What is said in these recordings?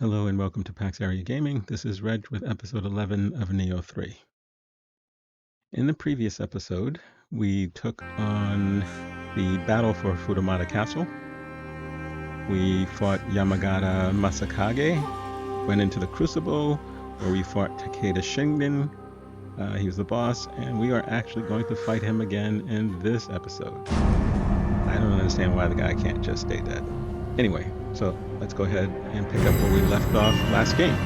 Hello and welcome to PaxAriaGaming. This is Reg with episode 11 of Nioh 3. In the previous episode, we took on the battle for Fudamata Castle. We fought Yamagata Masakage, went into the Crucible, where we fought Takeda Shingen. He was the boss, and we are actually going to fight him again in this episode. I don't understand why the guy can't just stay dead. Anyway, so let's go ahead and pick up where we left off last game.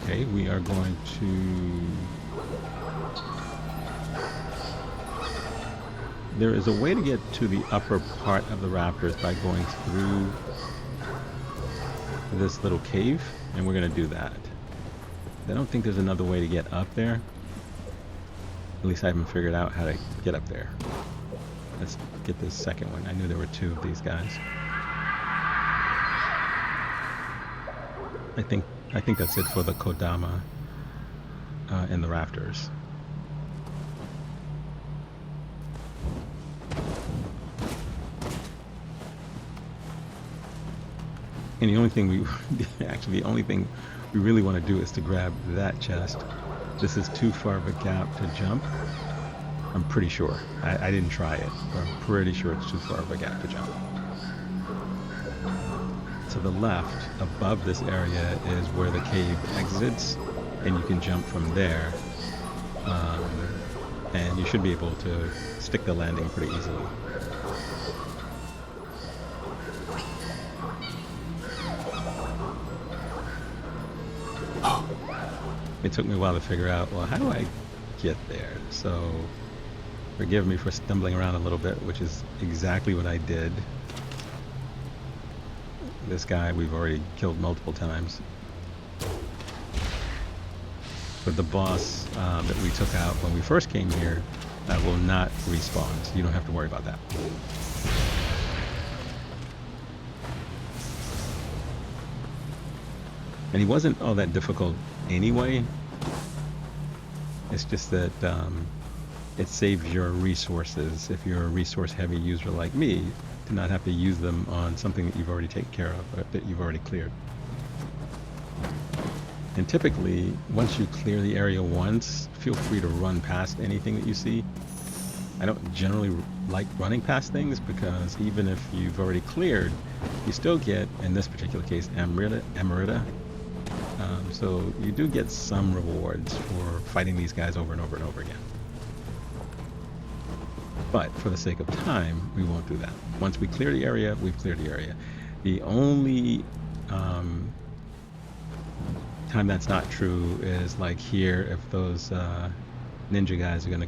Okay, we are going to... There is a way to get to the upper part of the rafters by going through this little cave, and we're going to do that. I don't think there's another way to get up there. At least I haven't figured out how to get up there. Let's get this second one. I knew there were two of these guys. I think that's it for the Kodama and the rafters. And the only thing the only thing we really want to do is to grab that chest. This is too far of a gap to jump. I'm pretty sure. I didn't try it, but I'm pretty sure it's too far of a gap to jump. To the left, above this area, is where the cave exits, and you can jump from there. And you should be able to stick the landing pretty easily. It took me a while to figure out, well, how do I get there? So forgive me for stumbling around a little bit, which is exactly what I did. This guy we've already killed multiple times. But the boss that we took out when we first came here will not respawn, so you don't have to worry about that. And he wasn't all that difficult anyway. It's just that it saves your resources if you're a resource-heavy user like me, to not have to use them on something that you've already taken care of, or that you've already cleared. And typically, once you clear the area once, feel free to run past anything that you see. I don't generally like running past things, because even if you've already cleared, you still get, in this particular case, Emerita. So you do get some rewards for fighting these guys over and over and over again. But for the sake of time, we won't do that. Once we clear the area, we've cleared the area. The only time that's not true is like here, if those ninja guys are going to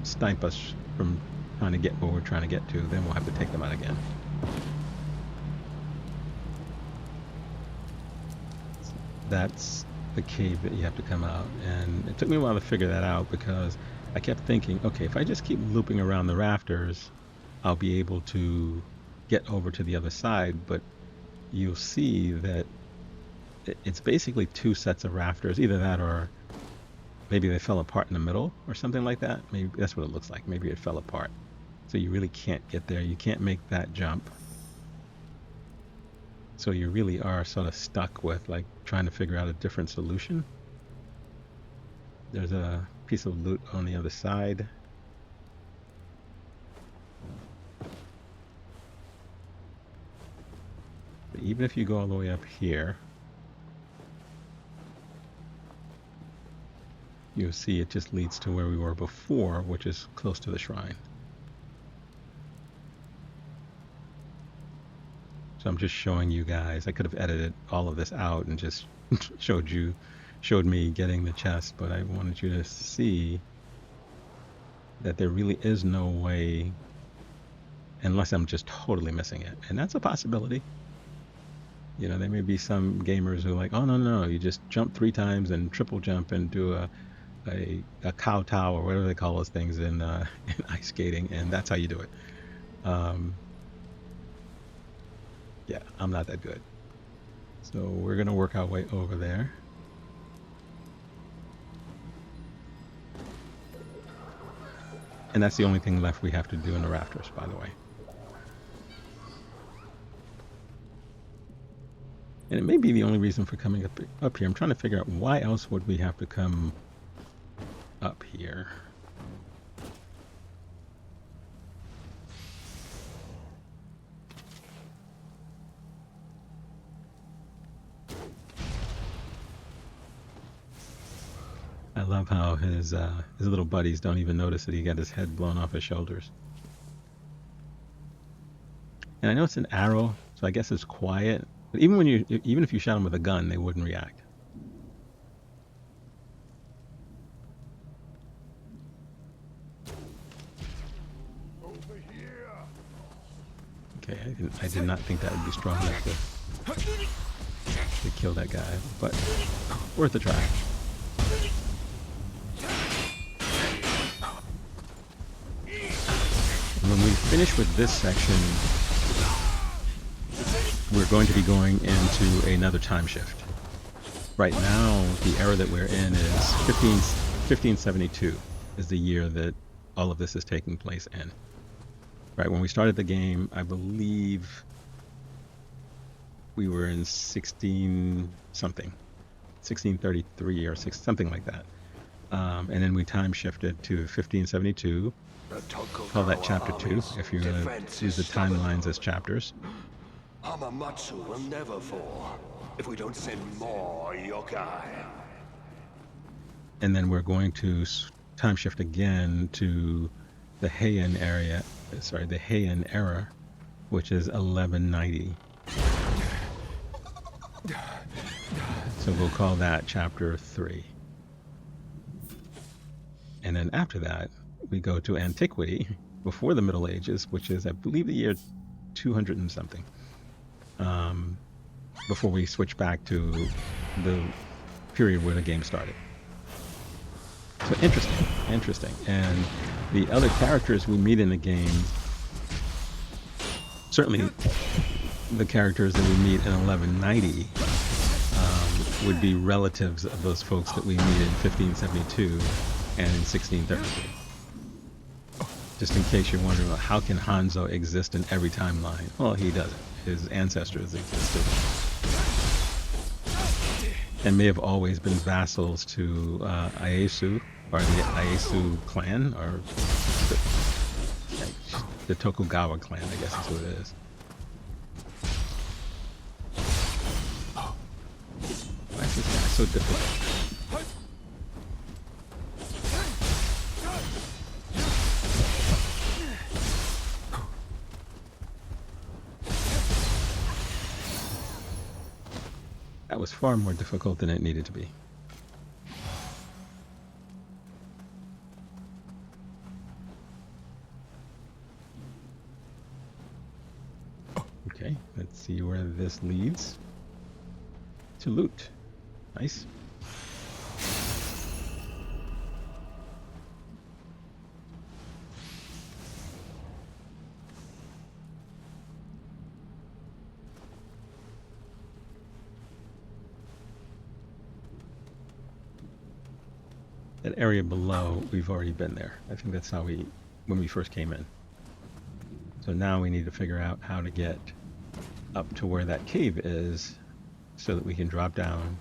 snipe us from trying to get where we're trying to get to, then we'll have to take them out again. That's the cave that you have to come out, and it took me a while to figure that out, because I kept thinking, okay, if I just keep looping around the rafters, I'll be able to get over to the other side. But you'll see that it's basically two sets of rafters, either that or maybe they fell apart in the middle or something like that. Maybe that's what it looks like. Maybe it fell apart. So you really can't get there. You can't make that jump. So you really are sort of stuck with like trying to figure out a different solution. There's a piece of loot on the other side. Even if you go all the way up here, you'll see it just leads to where we were before, which is close to the shrine. So I'm just showing you guys. I could have edited all of this out and just showed me getting the chest, but I wanted you to see that there really is no way, unless I'm just totally missing it. And that's a possibility. You know, there may be some gamers who are like, oh, no, you just jump 3 times and triple jump and do a kowtow or whatever they call those things in ice skating, and that's how you do it. Yeah, I'm not that good. So we're going to work our way over there. And that's the only thing left we have to do in the rafters, by the way. And it may be the only reason for coming up here. I'm trying to figure out why else would we have to come up here. I love how his little buddies don't even notice that he got his head blown off his shoulders. And I know it's an arrow, so I guess it's quiet. But even if you shot them with a gun, they wouldn't react. Over here. Okay, I did not think that would be strong enough to kill that guy, but worth a try. When we finish with this section, we're going to be going into another time shift. Right now, the era that we're in is 1572 is the year that all of this is taking place in. Right, when we started the game, I believe we were in 1633 or something like that. And then we time shifted to 1572. Call that chapter 2 if you're going to use the timelines as chapters. Hamamatsu will never fall if we don't send more yokai. And then we're going to time shift again to the Heian era, which is 1190. So we'll call that chapter 3. And then after that, we go to antiquity, before the Middle Ages, which is, I believe, the year 200 and something. Before we switch back to the period where the game started. So interesting. And the other characters we meet in the game, certainly the characters that we meet in 1190, would be relatives of those folks that we meet in 1572 and in 1633. Just in case you're wondering, how can Hanzo exist in every timeline? Well, he doesn't. His ancestors existed and may have always been vassals to Ieyasu, or the Ieyasu clan, or the Tokugawa clan, I guess is what it is. Why is this guy so difficult? That was far more difficult than it needed to be. Okay, let's see where this leads. To loot. Nice. That area below, we've already been there. I think that's how when we first came in. So now we need to figure out how to get up to where that cave is so that we can drop down.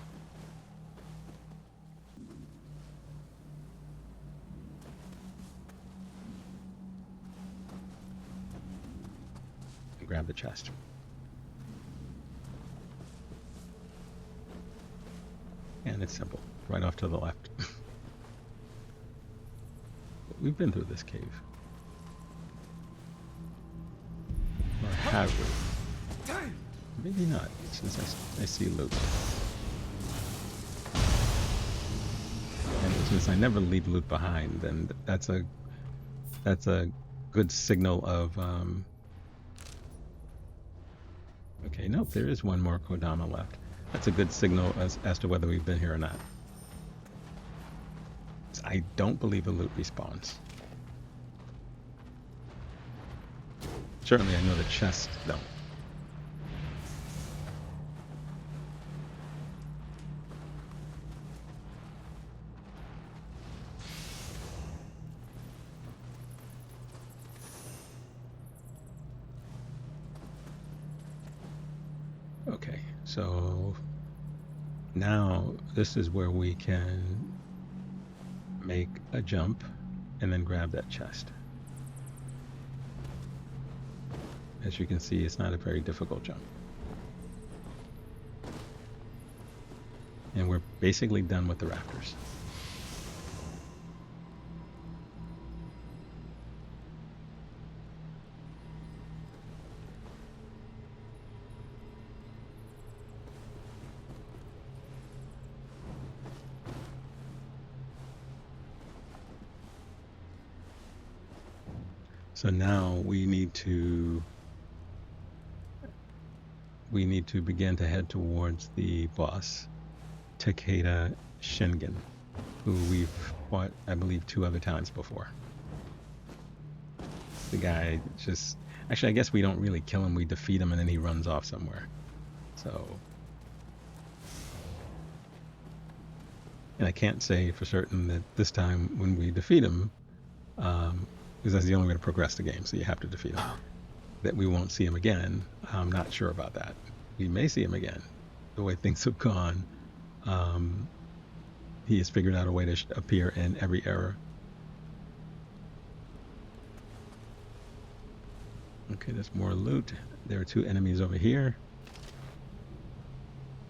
And grab the chest. And it's simple. Right off to the left. We've been through this cave. Or have we? Maybe not, since I see loot. And since I never leave loot behind, then that's a good signal of okay, nope, there is one more Kodama left. That's a good signal as to whether we've been here or not. I don't believe the loot respawns. Certainly I know the chests don't. Okay, so now this is where we can make a jump and then grab that chest. As you can see, it's not a very difficult jump. And we're basically done with the rafters. So now we need to begin to head towards the boss, Takeda Shingen, who we've fought, I believe, 2 other times before. The guy just... Actually, I guess we don't really kill him, we defeat him, and then he runs off somewhere. So... And I can't say for certain that this time when we defeat him, because that's the only way to progress the game, so you have to defeat him, that we won't see him again. I'm not sure about that. We may see him again. The way things have gone, he has figured out a way to appear in every era. Okay, there's more loot. There are 2 enemies over here.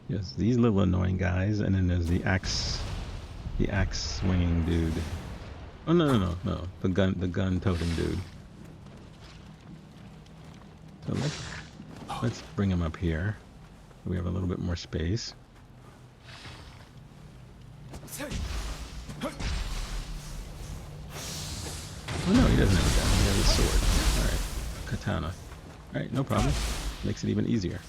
Yes, these little annoying guys, and then there's the axe swinging dude. Oh no, the gun toting dude. So let's bring him up here. We have a little bit more space. Oh no, he doesn't have a gun. He has a sword. All right, katana. All right, no problem. Makes it even easier.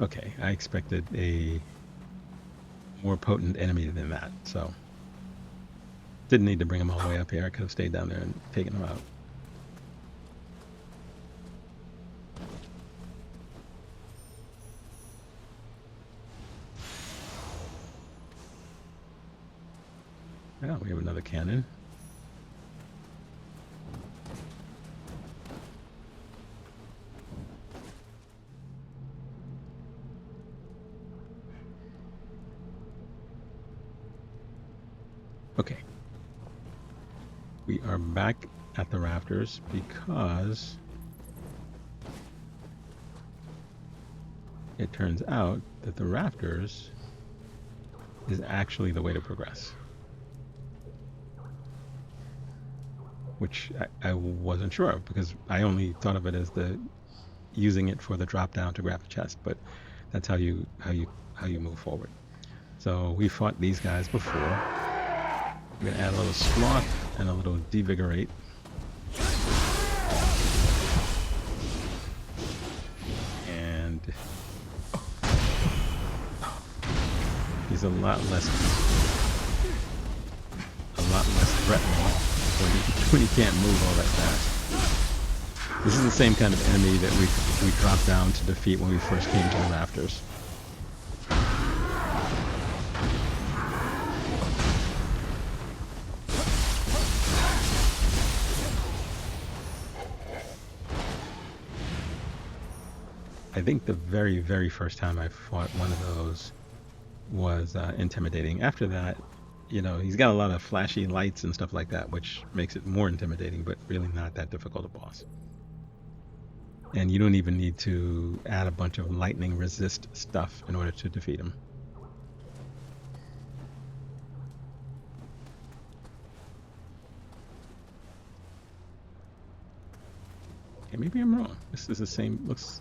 Okay, I expected a more potent enemy than that, so didn't need to bring him all the way up here. I could have stayed down there and taken him out. Now we have another cannon. Okay. We are back at the rafters because it turns out that the rafters is actually the way to progress. Which I wasn't sure of, because I only thought of it as using it for the drop down to grab the chest, but that's how you move forward. So we fought these guys before. We're gonna add a little sloth and a little devigorate. And he's a lot less threatening when he can't move all that fast. This is the same kind of enemy that we dropped down to defeat when we first came to the rafters. I think the very, very first time I fought one of those was intimidating. After that, you know, he's got a lot of flashy lights and stuff like that, which makes it more intimidating, but really not that difficult a boss. And you don't even need to add a bunch of lightning resist stuff in order to defeat him. Okay, maybe I'm wrong. This is the same, looks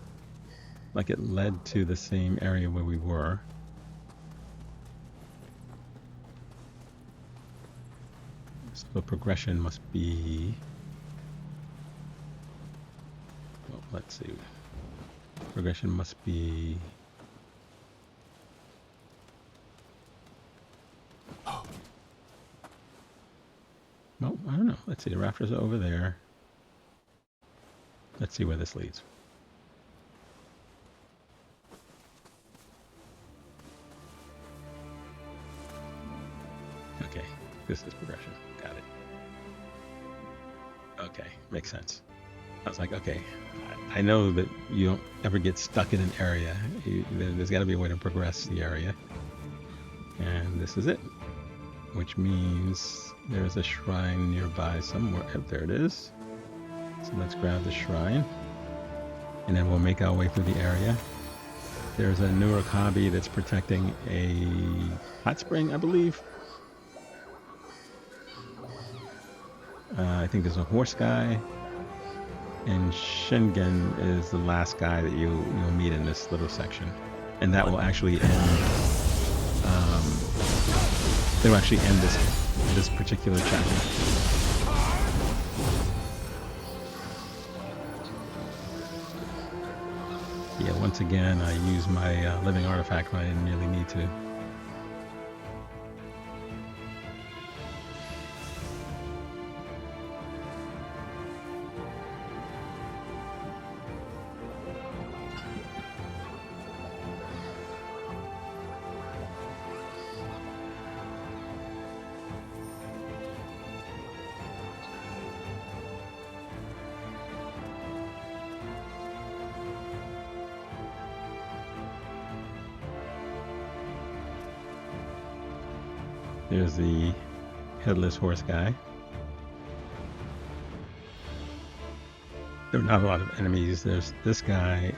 like it led to the same area where we were. So the progression must be, well, let's see. Progression must be, well, I don't know. Let's see, the rafters are over there. Let's see where this leads. Okay, this is progression. Got it. Okay, makes sense. I was like, okay, I know that you don't ever get stuck in an area. There's got to be a way to progress the area. And this is it. Which means there's a shrine nearby somewhere. Oh, there it is. So let's grab the shrine. And then we'll make our way through the area. There's a Nurikabe that's protecting a hot spring, I believe. I think there's a horse guy. And Shingen is the last guy that you'll meet in this little section. And that will actually end... They'll actually end this particular chapter. Yeah, once again, I use my living artifact when I didn't really need to. There's the headless horse guy. There are not a lot of enemies. There's this guy.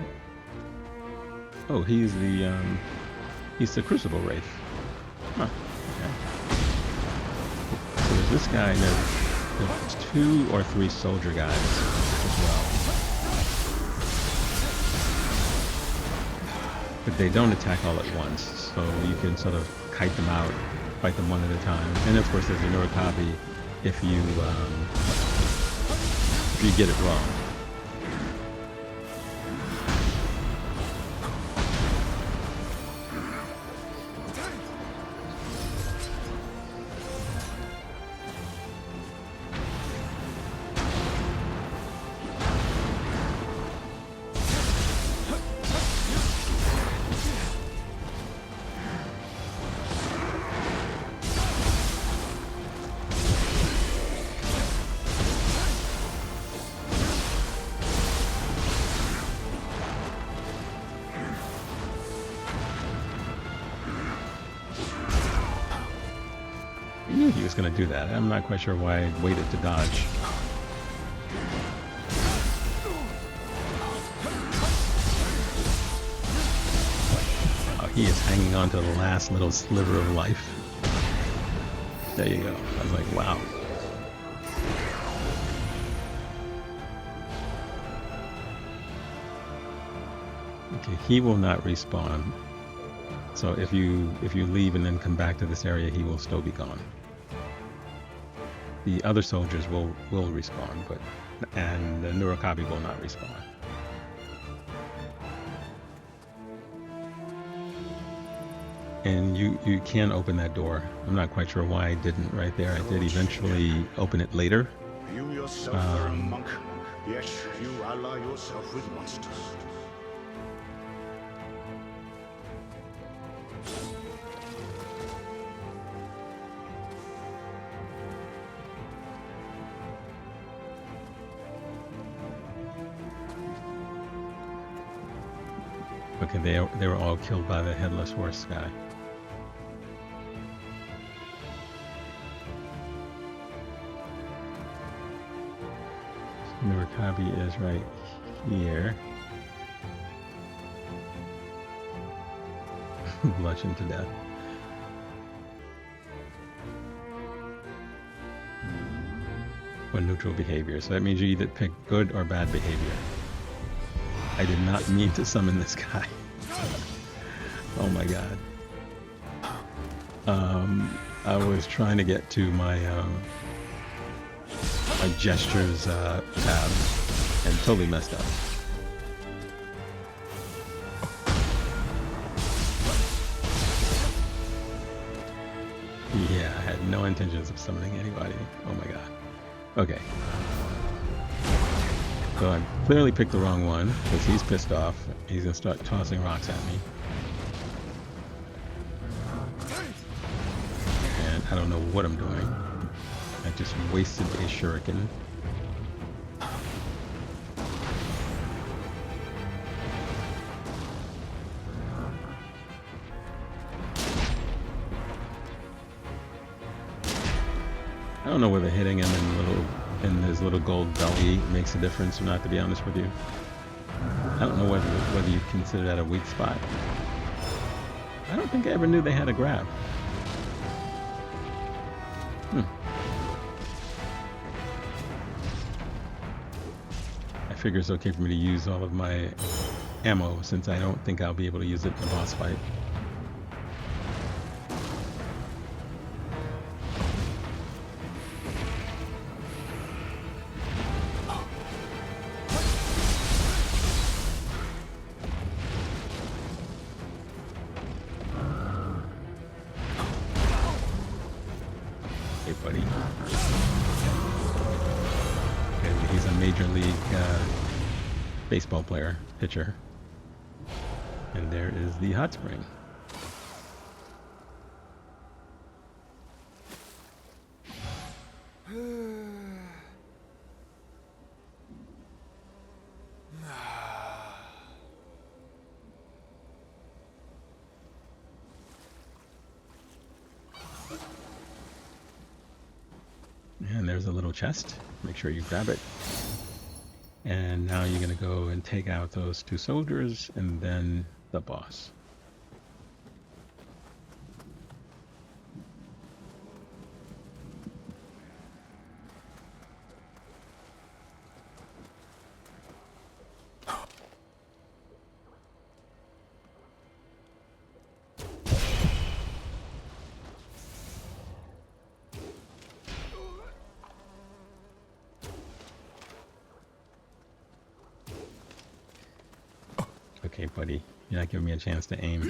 Oh, he's the Crucible Wraith. Huh. Okay. So there's this guy. There's 2 or 3 soldier guys as well. But they don't attack all at once, so you can sort of kite them out. Fight them one at a time, and of course there's a Nurikabe if you get it wrong. I knew he was going to do that. I'm not quite sure why I waited to dodge. Oh, he is hanging on to the last little sliver of life. There you go. I was like, wow. Okay, he will not respawn. So if you leave and then come back to this area, he will still be gone. The other soldiers will respawn, and the Nurikabe will not respawn. And you can open that door. I'm not quite sure why I didn't right there. I did eventually open it later. You yourself are a monk, yet you ally yourself with monsters. Okay, they were all killed by the headless horse guy. Murakabi is right here. Bludgeoned to death. Or neutral behavior. So that means you either pick good or bad behavior. I did not mean to summon this guy. Oh my god. I was trying to get to my my gestures tab and totally messed up. Yeah, I had no intentions of summoning anybody. Oh my god. Okay. So I clearly picked the wrong one because he's pissed off. He's gonna start tossing rocks at me. And I don't know what I'm doing. I just wasted a shuriken. I don't know whether hitting him in his little gold belly makes a difference or not, to be honest with you. I don't know whether you consider that a weak spot. I don't think I ever knew they had a grab. I figure it's okay for me to use all of my ammo since I don't think I'll be able to use it in a boss fight. Hey, buddy. And he's a major league baseball player, pitcher. And there is the hot spring. And there's a little chest. Make sure you grab it. And now you're going to go and take out those two soldiers and then the boss. Okay, buddy, you're not giving me a chance to aim.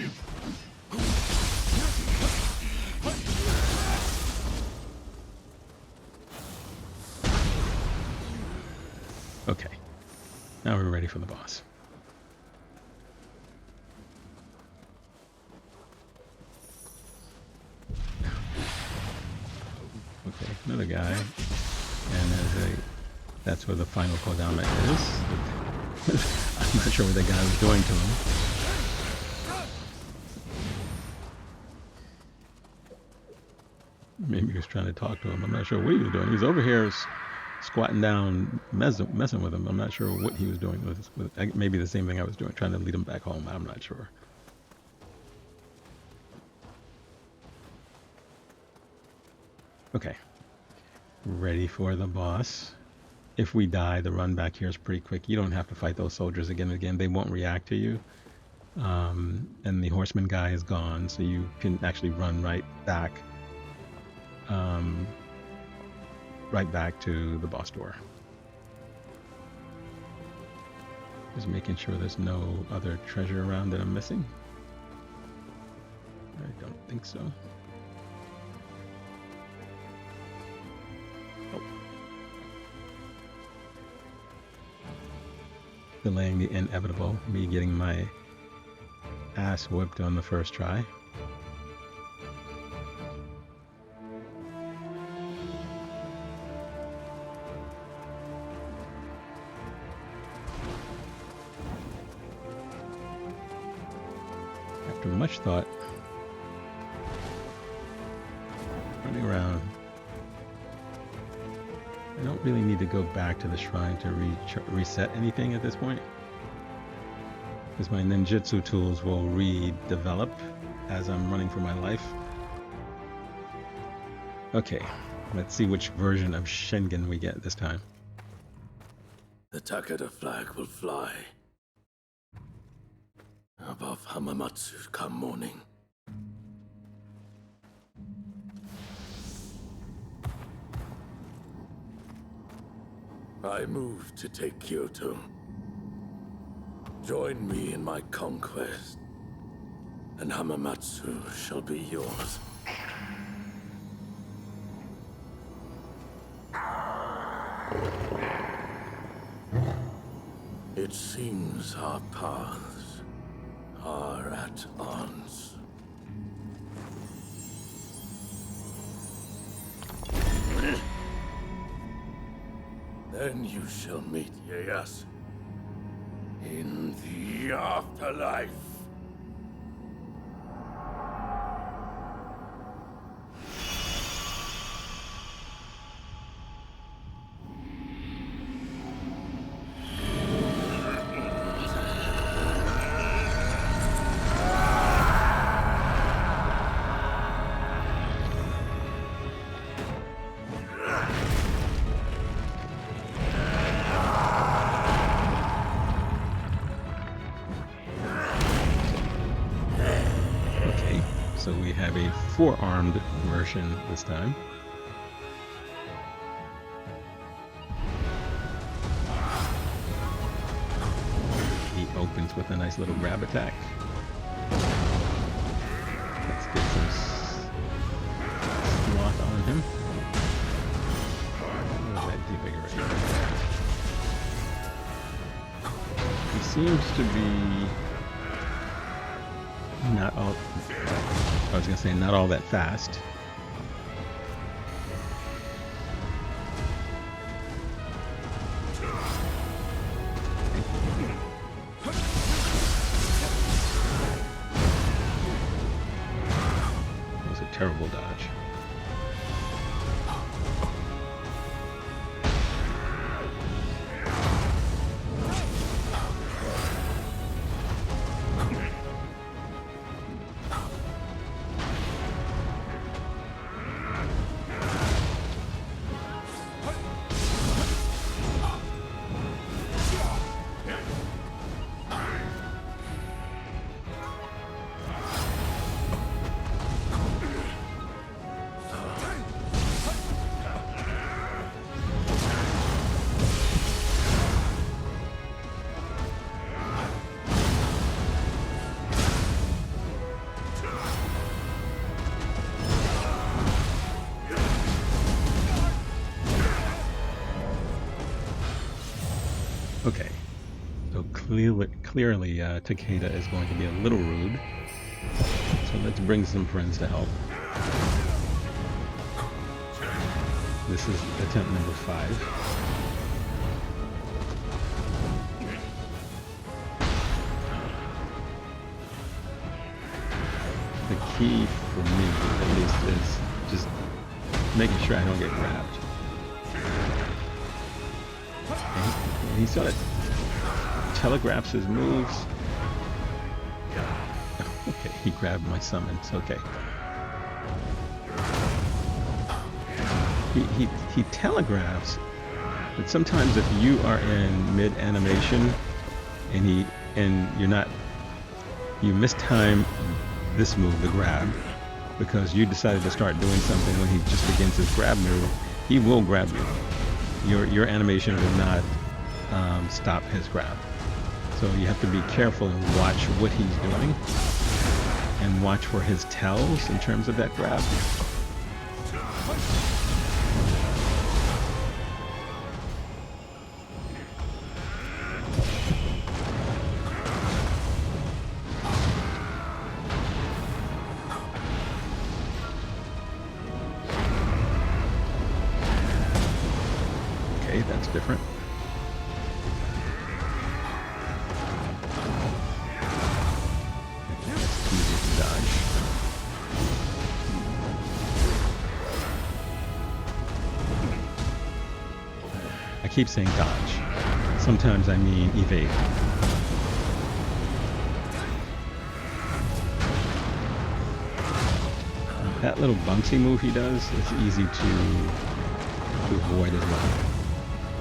Okay, now we're ready for the boss. Okay, another guy, and that's where the final kodama is. I'm not sure what the guy was doing to him. Maybe he was trying to talk to him. I'm not sure what he was doing. He was over here squatting down, messing with him. I'm not sure what he was doing with maybe the same thing I was doing, trying to lead him back home. I'm not sure. Okay. Ready for the boss. If we die, the run back here is pretty quick. You don't have to fight those soldiers again and again. They won't react to you. And the horseman guy is gone, so you can actually run right back to the boss door. Just making sure there's no other treasure around that I'm missing. I don't think so. Delaying the inevitable, me getting my ass whipped on the first try. After much thought, running around, I don't really need to go back to the shrine to reset anything at this point, because my ninjutsu tools will redevelop as I'm running for my life. Okay, let's see which version of Shingen we get this time. The Takeda flag will fly above Hamamatsu come morning. I move to take Kyoto. Join me in my conquest, and Hamamatsu shall be yours. It seems our paths are at odds. Then you shall meet Ieyasu in the afterlife. So we have a four-armed version this time. He opens with a nice little grab attack. Let's get some sloth on him. What does that devigorate? He seems to be not all... I was going to say not all that fast. That was a terrible dodge. Okay, so clearly Takeda is going to be a little rude. So let's bring some friends to help. This is attempt number 5. The key for me, at least, is just making sure I don't get grabbed. And he sort of telegraphs his moves. Okay, he grabbed my summons. Okay. He telegraphs, but sometimes if you are in mid animation and you mistime this move, the grab, because you decided to start doing something when he just begins his grab move, he will grab you. Your animation will not stop his grab. So you have to be careful and watch what he's doing and watch for his tells in terms of that grab. Okay, that's different. That's easy to dodge. keep saying dodge. Sometimes I mean evade. That little bouncy move he does is easy to avoid as well.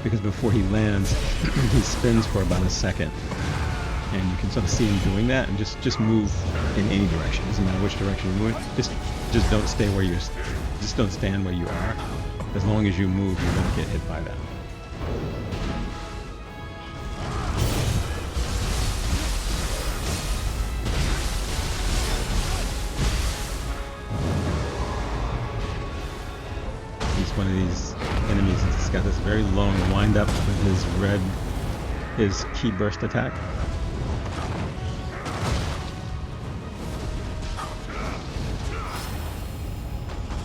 Because before he lands, he spins for about a second. And you can sort of see him doing that, and just move in any direction. Doesn't matter which direction you move. Just don't stay where you're. Just don't stand where you are. As long as you move, you don't get hit by that. He's one of these enemies that's got this very long wind up with his key burst attack.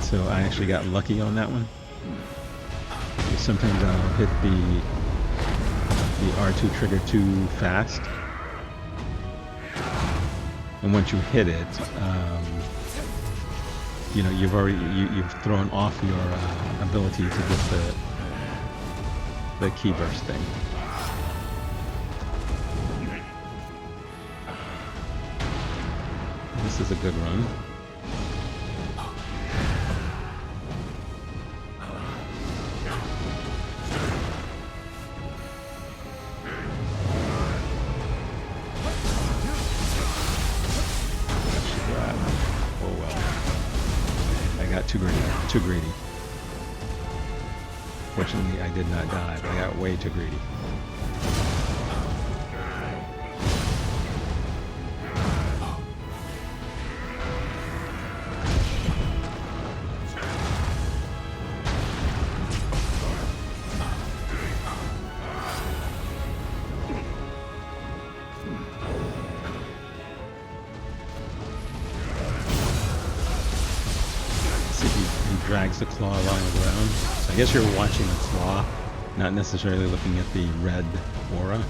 So I actually got lucky on that one. Sometimes I'll hit the R2 trigger too fast, and once you hit it, you know you've thrown off your ability to get the key burst thing. This is a good run. Too greedy. Fortunately, I did not die, but I got way too greedy. Drags the claw along the ground. So I guess you're watching the claw, not necessarily looking at the red aura.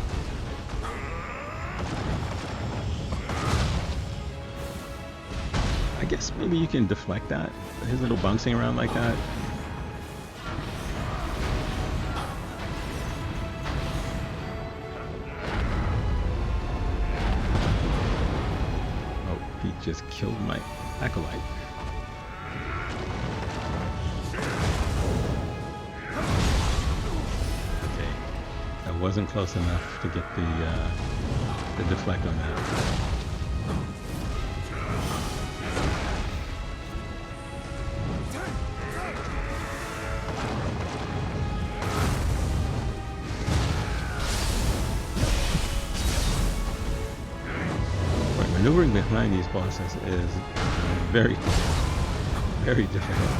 I guess maybe you can deflect that. His little bouncing around like that. Oh, he just killed my acolyte. Wasn't close enough to get the deflect on that. Right, maneuvering behind these bosses is very, very difficult.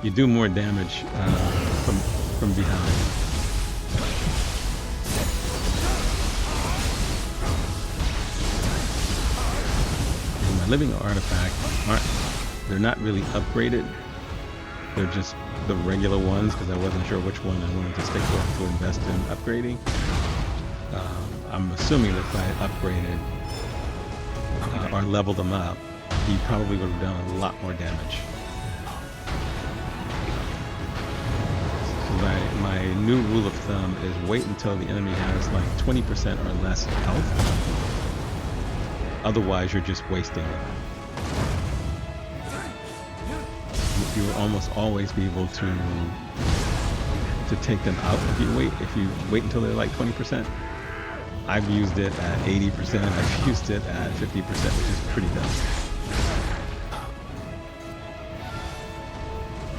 You do more damage from behind. Living artifact they're not really upgraded. They're just the regular ones because I wasn't sure which one I wanted to stick with to invest in upgrading. I'm assuming that if I had upgraded or leveled them up, he probably would have done a lot more damage. So my new rule of thumb is wait until the enemy has like 20% or less health. Otherwise, you're just wasting it. You will almost always be able to take them out if you wait until they're like 20%. I've used it at 80%. I've used it at 50%, which is pretty dumb.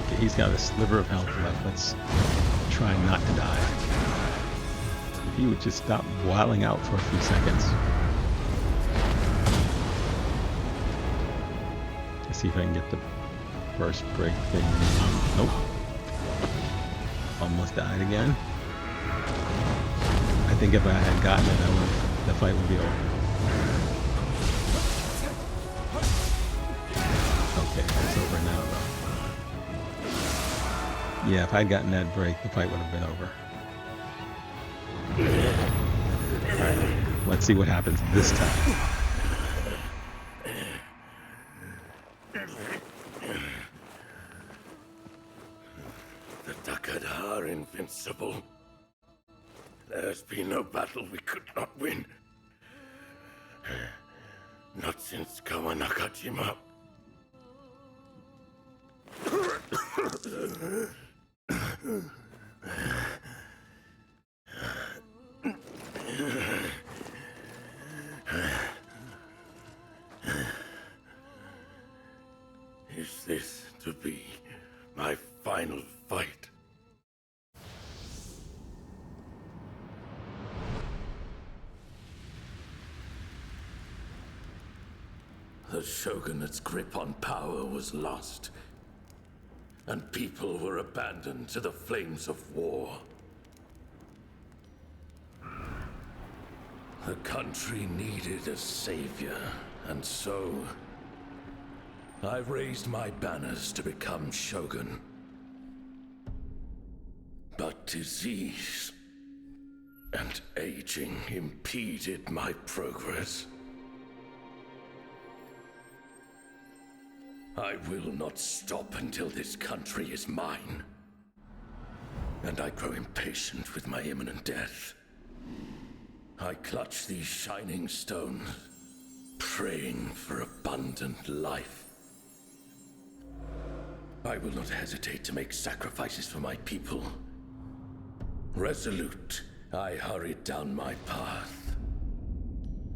Okay, he's got a sliver of health left. Let's try not to die. If he would just stop wilding out for a few seconds. See if I can get the first break thing. Nope. Almost died again. I think if I had gotten it, the fight would be over. Okay, it's over now though. Yeah, if I'd gotten that break, the fight would have been over. Alright, let's see what happens this time. The Takeda are invincible. There's been no battle we could not win. Not since Kawanakajima. Is this to be my final fight? The shogunate's grip on power was lost, and people were abandoned to the flames of war. The country needed a savior, and so I raised my banners to become shogun. But disease and aging impeded my progress. I will not stop until this country is mine. And I grow impatient with my imminent death. I clutch these shining stones, praying for abundant life. I will not hesitate to make sacrifices for my people. Resolute, I hurried down my path.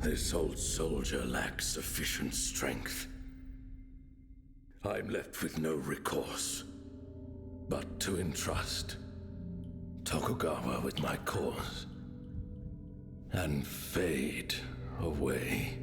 This old soldier lacks sufficient strength. I'm left with no recourse, but to entrust Tokugawa with my cause, and fade away.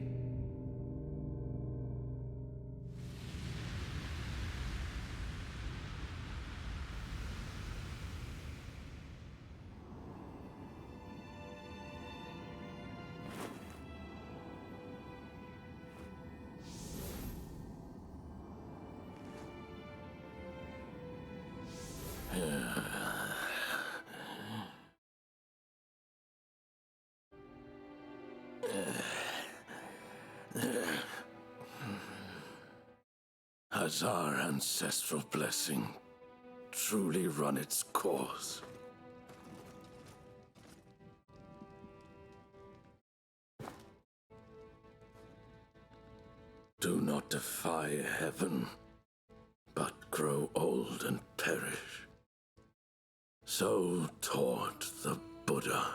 Has our ancestral blessing truly run its course? Do not defy heaven, but grow old and perish. So taught the Buddha.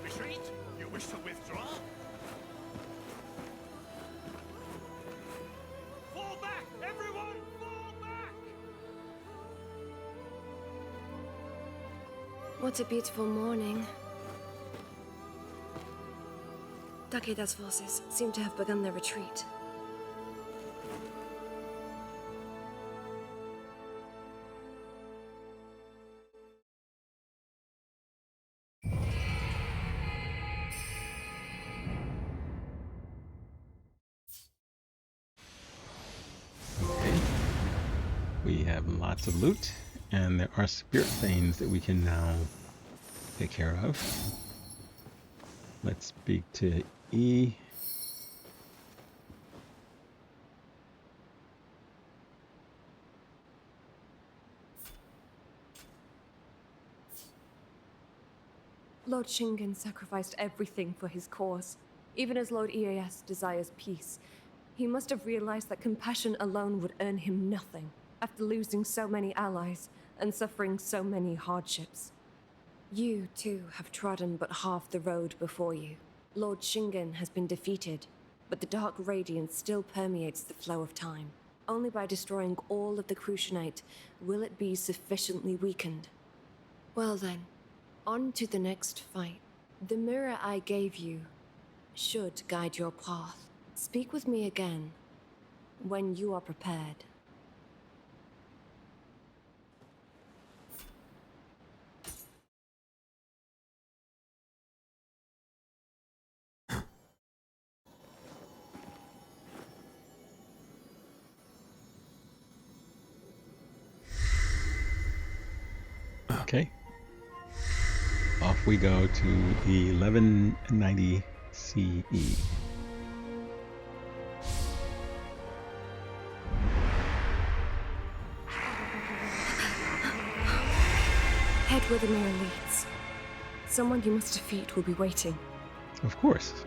Retreat? You wish to withdraw? Fall back! Everyone, fall back! What a beautiful morning. Takeda's forces seem to have begun their retreat. Okay. We have lots of loot, and there are spirit veins that we can now take care of. Let's speak to E. Lord Shingen sacrificed everything for his cause, even as Lord EAS desires peace. He must have realized that compassion alone would earn him nothing, after losing so many allies and suffering so many hardships. You, too, have trodden but half the road before you. Lord Shingen has been defeated, but the dark radiance still permeates the flow of time. Only by destroying all of the Crucianite will it be sufficiently weakened. Well then, on to the next fight. The mirror I gave you should guide your path. Speak with me again when you are prepared. Okay. we go to 1190 CE. Head where the mirror leads. Someone you must defeat will be waiting. Of course.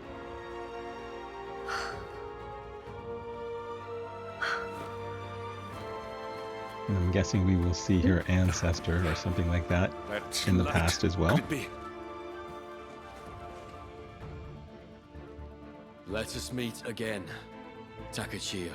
And I'm guessing we will see her ancestor or something like that in the past as well. Let us meet again, Takechiyo.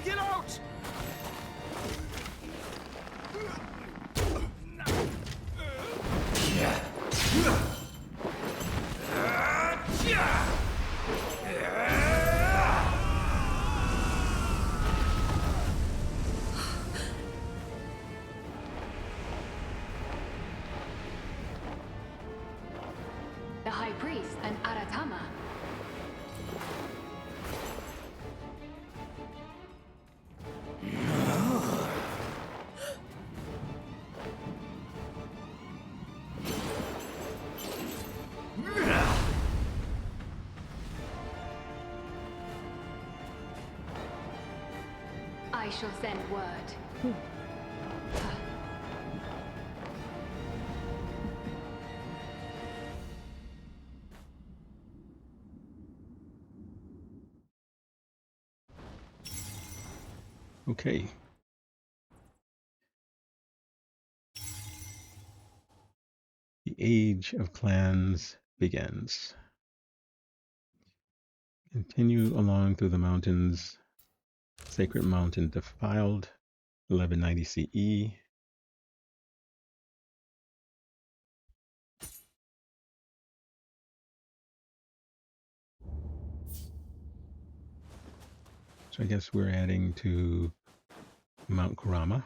Get out! The High Priest and Aratama. I shall send word. Okay. The Age of Clans begins. Continue along through the mountains. Sacred Mountain defiled. 1190 CE. So I guess we're heading to Mount Kurama.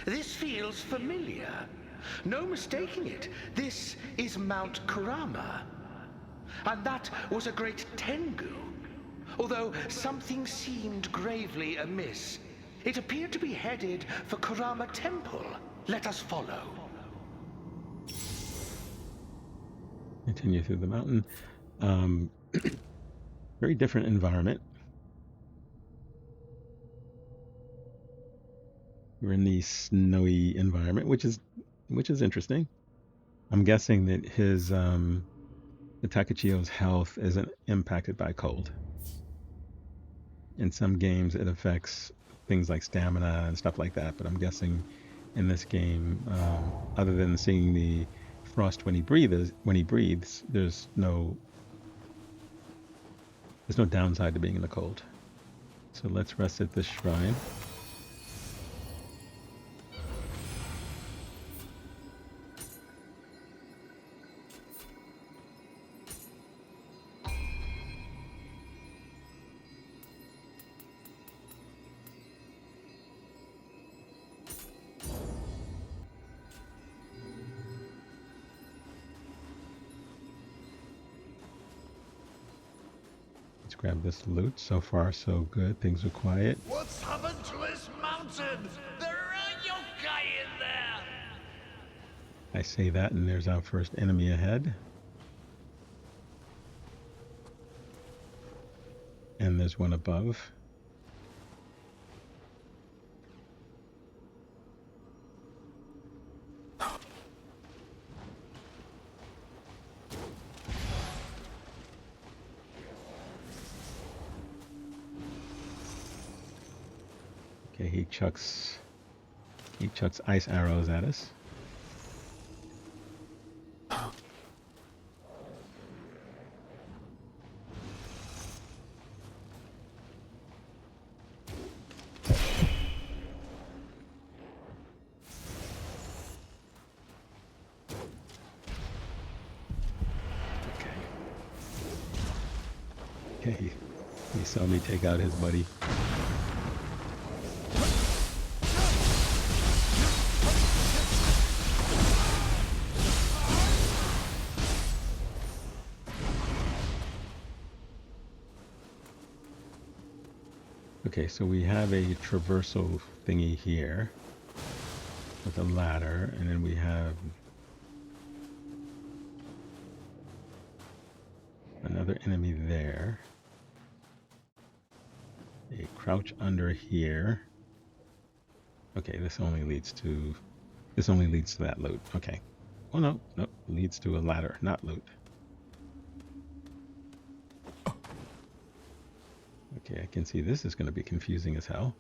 This feels familiar. No mistaking it. This is Mount Kurama. And that was a great Tengu. Although something seemed gravely amiss. It appeared to be headed for Kurama Temple. Let us follow. Continue through the mountain. Very different environment. We're in the snowy environment, which is interesting. I'm guessing that his the Takechiyo's health isn't impacted by cold. In some games, it affects things like stamina and stuff like that. But I'm guessing in this game, other than seeing the frost when he breathes, there's no downside to being in the cold. So let's rest at this shrine. Let's grab this loot. So far, so good. Things are quiet. What's happened to this mountain? There are yokai in there! I say that, and there's our first enemy ahead. And there's one above. Okay, he chucks ice arrows at us. Okay, he saw me take out his buddy. Okay, so we have a traversal thingy here with a ladder, and then we have another enemy there. A crouch under here. Okay, this only leads to that loot. Okay. Oh no, nope, leads to a ladder, not loot. Okay, I can see this is going to be confusing as hell.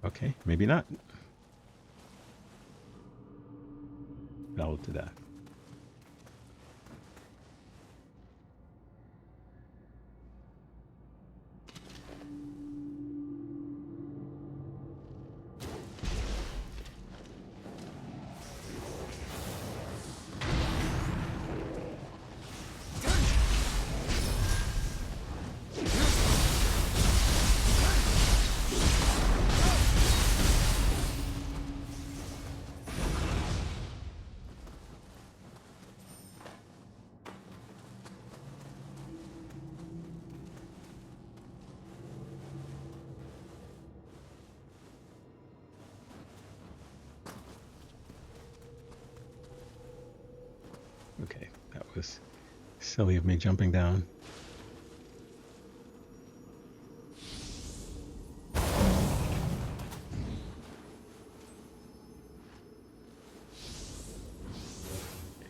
Okay, maybe not. Fell to death. Okay, that was silly of me jumping down. Okay,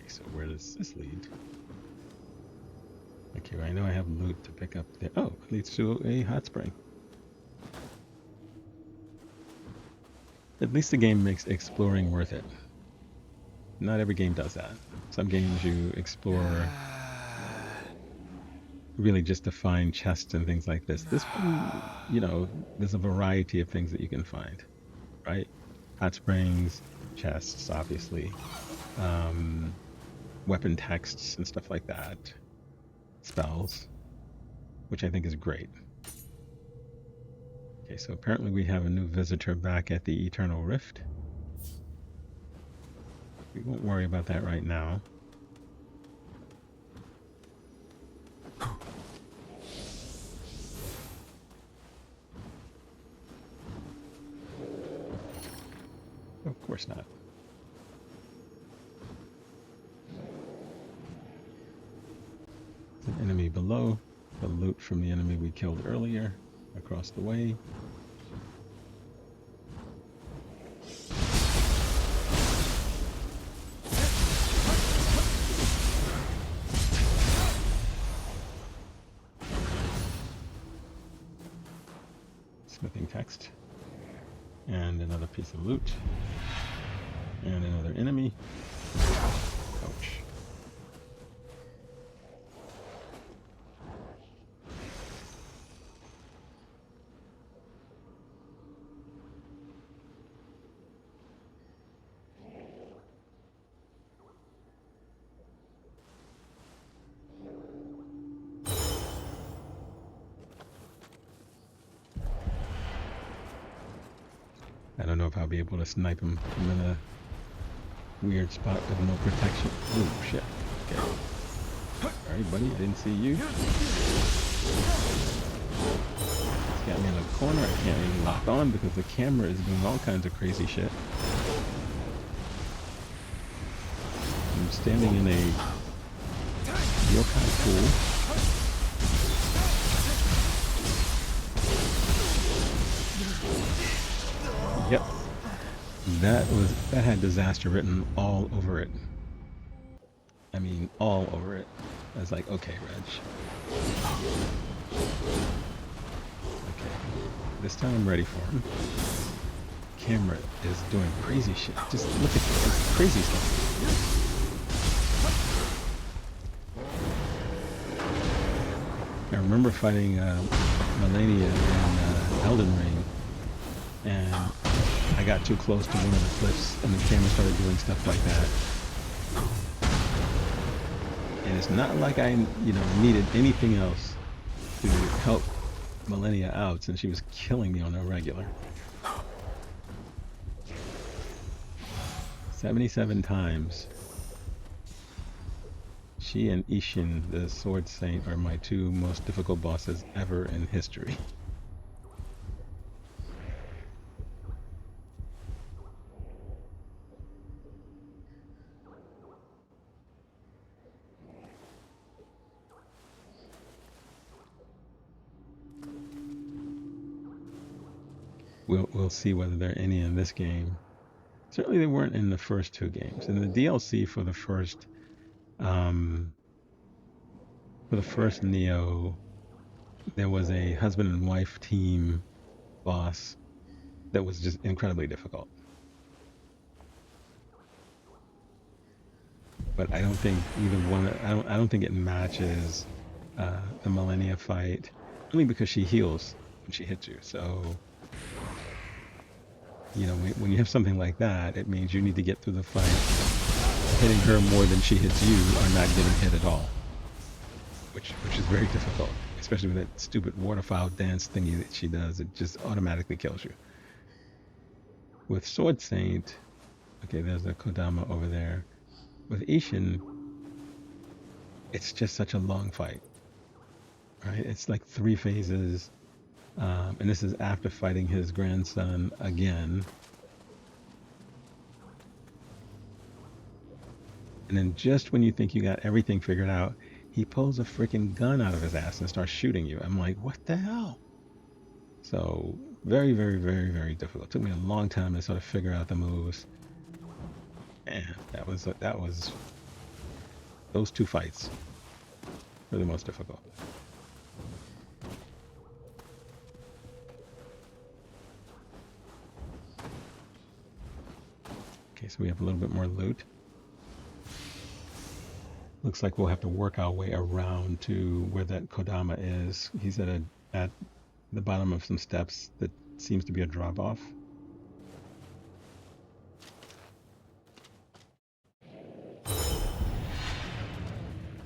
so where does this lead? Okay, well, I know I have loot to pick up there. Oh, it leads to a hot spring. At least the game makes exploring worth it. Not every game does that. Some games you explore really just to find chests and things like this. This one, you know, there's a variety of things that you can find, right? Hot springs, chests, obviously, weapon texts and stuff like that, spells, which I think is great. Okay, so apparently we have a new visitor back at the Eternal Rift. We won't worry about that right now. Of course not. There's an enemy below. The loot from the enemy we killed earlier across the way. Smithing text. And another piece of loot. And another enemy. Ouch. I don't know if I'll be able to snipe him. I'm in a weird spot with no protection. Oh shit. Okay. Alright, buddy, I didn't see you. It's got me in a corner. I can't even lock on because the camera is doing all kinds of crazy shit. I'm standing in a yokai pool. Yep. That had disaster written all over it. I mean, all over it. I was like, okay, Reg. Okay. This time I'm ready for him. Camera is doing crazy shit. Just look at this crazy stuff. I remember fighting Melania in Elden Ring, and I got too close to one of the cliffs, and the camera started doing stuff like that. And it's not like I, needed anything else to help Melania out, since she was killing me on a regular. 77 times. She and Ishin, the Sword Saint, are my two most difficult bosses ever in history. We'll see whether there are any in this game. Certainly they weren't in the first two games. In the DLC for the first Nioh, there was a husband and wife team boss that was just incredibly difficult. But I don't think either one. I don't think it matches the Millennia fight, only because she heals when she hits you. So, when you have something like that, it means you need to get through the fight hitting her more than she hits you, or not getting hit at all, which is very difficult, especially with that stupid waterfowl dance thingy that she does. It just automatically kills you. With Sword Saint, okay, there's a Kodama over there. With Ishin, it's just such a long fight, right? It's like 3 phases, and this is after fighting his grandson again. And then just when you think you got everything figured out, he pulls a freaking gun out of his ass and starts shooting you. I'm like, what the hell? So very, very, very, very difficult. It took me a long time to sort of figure out the moves. And that was those 2 fights were the most difficult. Okay, so we have a little bit more loot. Looks like we'll have to work our way around to where that Kodama is. He's at the bottom of some steps that seems to be a drop off.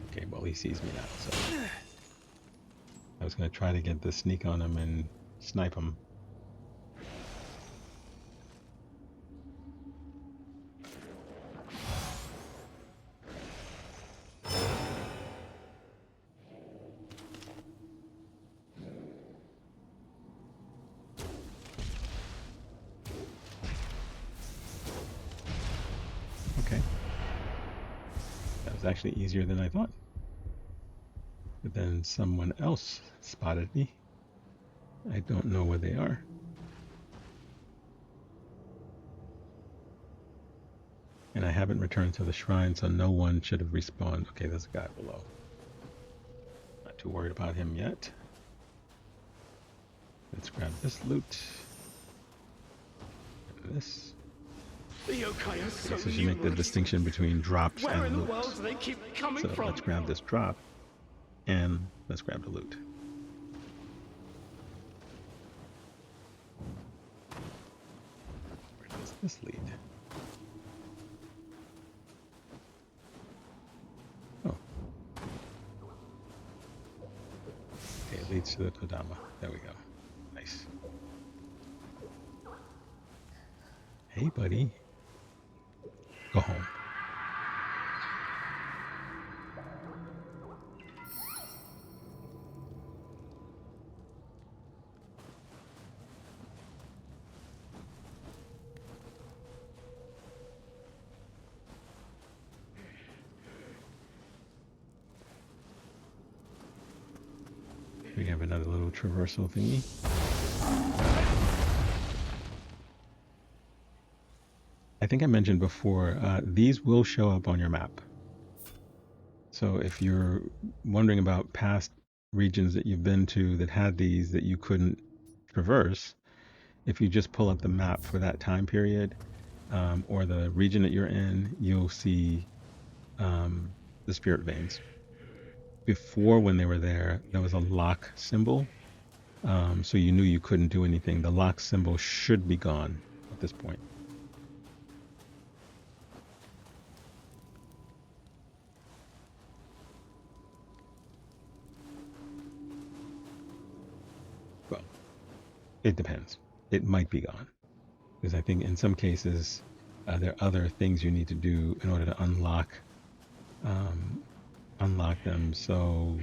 Okay, well, he sees me now, so I was going to try to get the sneak on him and snipe him. Okay. That was actually easier than I thought. But then someone else spotted me. I don't know where they are. And I haven't returned to the shrine, so no one should have respawned. Okay, there's a guy below. Not too worried about him yet. Let's grab this loot. And this. Okay, so you make the distinction between drops and loot. So let's grab this drop. And let's grab the loot. Where does this lead? Oh. Okay, it leads to the Kodama. There we go. Nice. Hey, buddy. Go home. We have another little traversal thingy. think I mentioned before, these will show up on your map. So if you're wondering about past regions that you've been to that had these that you couldn't traverse, if you just pull up the map for that time period, or the region that you're in, you'll see the spirit veins. Before, when they were there was a lock symbol, so you knew you couldn't do anything. The lock symbol should be gone at this point. Well, it depends. It might be gone, because I think in some cases there are other things you need to do in order to unlock them. So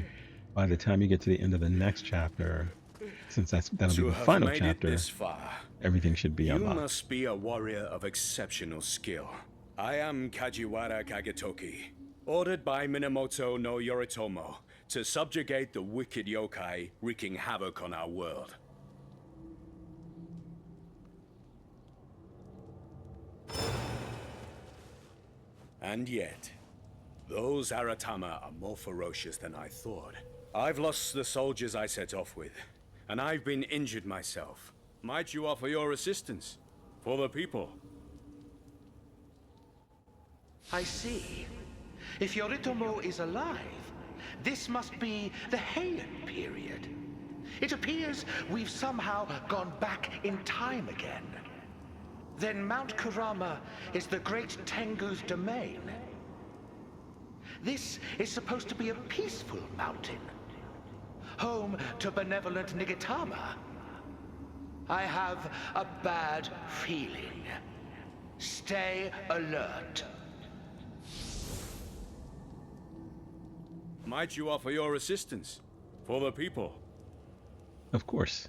by the time you get to the end of the next chapter, since that'll be the final chapter, everything should be unlocked. You must be a warrior of exceptional skill. I am Kajiwara Kagetoki, ordered by Minamoto no Yoritomo to subjugate the wicked yokai wreaking havoc on our world. And yet, those Aratama are more ferocious than I thought. I've lost the soldiers I set off with, and I've been injured myself. Might you offer your assistance for the people? I see. If Yoritomo is alive, this must be the Heian period. It appears we've somehow gone back in time again. Then Mount Kurama is the great Tengu's domain. This is supposed to be a peaceful mountain, home to benevolent Niigata. I have a bad feeling. Stay alert. Might you offer your assistance for the people? Of course.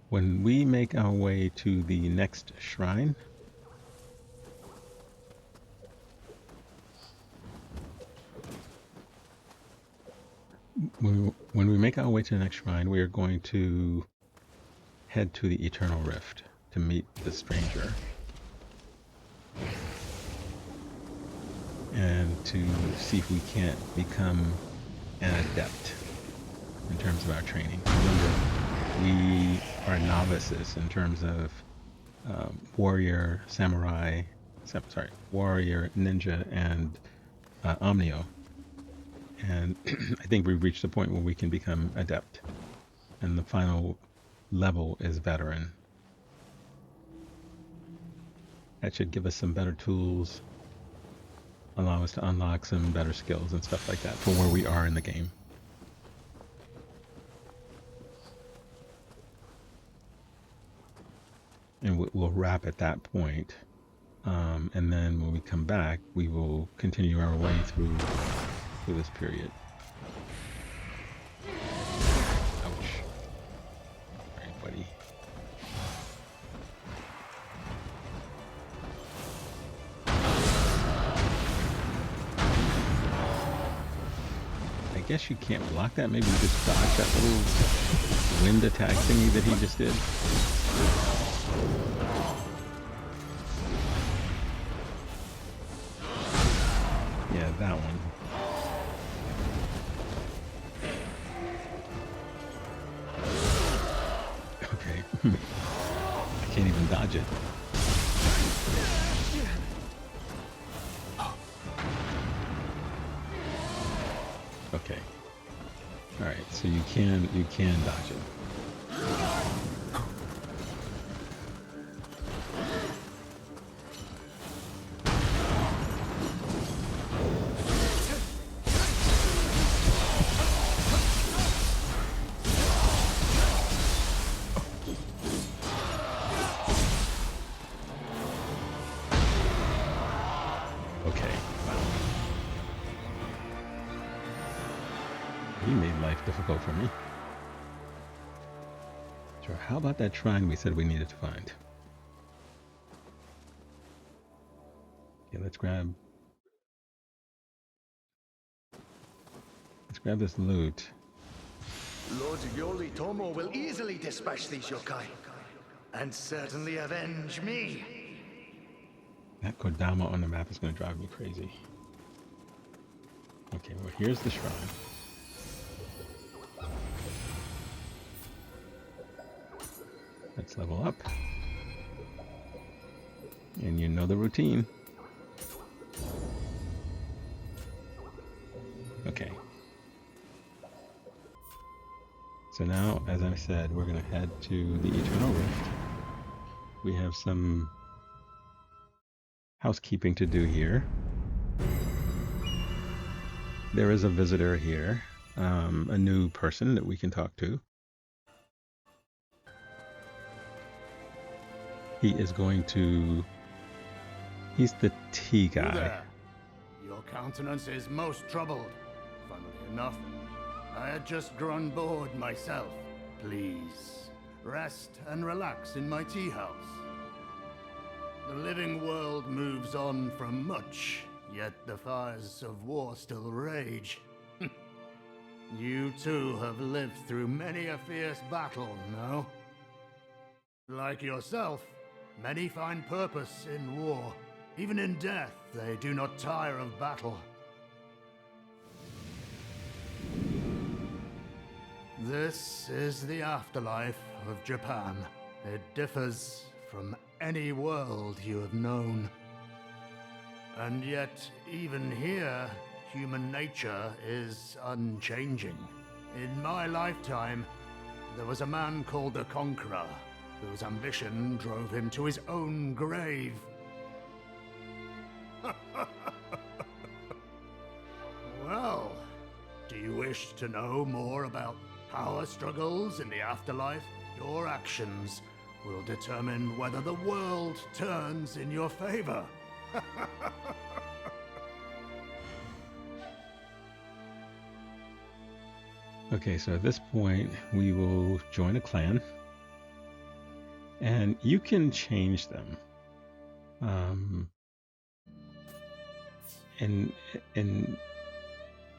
When we make our way to the next shrine, when we make our way to the next shrine, we are going to head to the Eternal Rift to meet the stranger and to see if we can't become an adept in terms of our training. Remember, we are novices in terms of warrior, samurai, warrior, ninja, and omnio. And I think we've reached the point where we can become adept. And the final level is veteran. That should give us some better tools, allow us to unlock some better skills and stuff like that for where we are in the game. And we'll wrap at that point. And then when we come back, we will continue our way through this period. Ouch. Alright, buddy. I guess you can't block that. Maybe you just dodge that little wind attack thingy that he just did. Yeah, that one. Okay. I can't even dodge it. Okay. Alright, so you can dodge it. Difficult for me. So how about that shrine we said we needed to find? Okay, let's grab this loot. Lord Yoritomo will easily dispatch these yokai, and certainly avenge me. That Kodama on the map is going to drive me crazy. Okay, well, here's the shrine. Let's level up. And you know the routine. Okay. So now, as I said, we're going to head to the Eternal Rift. We have some housekeeping to do here. There is a visitor here, a new person that we can talk to. He is going to... He's the tea guy. You there. Your countenance is most troubled. Funnily enough, I had just grown bored myself. Please, rest and relax in my tea house. The living world moves on from much, yet the fires of war still rage. You too have lived through many a fierce battle, no? Like yourself, many find purpose in war. Even in death, they do not tire of battle. This is the afterlife of Japan. It differs from any world you have known. And yet, even here, human nature is unchanging. In my lifetime, there was a man called the Conqueror, whose ambition drove him to his own grave. Well, do you wish to know more about power struggles in the afterlife? Your actions will determine whether the world turns in your favor. Okay, so at this point, we will join a clan. And you can change them. And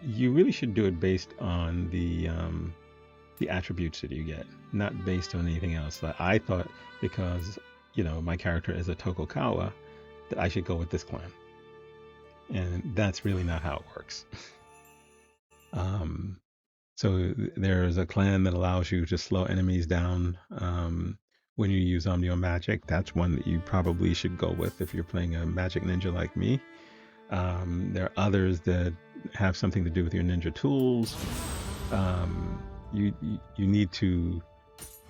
you really should do it based on the attributes that you get, not based on anything else. Like I thought, because my character is a Tokugawa, that I should go with this clan, and that's really not how it works. So there's a clan that allows you to slow enemies down when you use Omnio Magic. That's one that you probably should go with if you're playing a magic ninja like me. There are others that have something to do with your ninja tools. You need to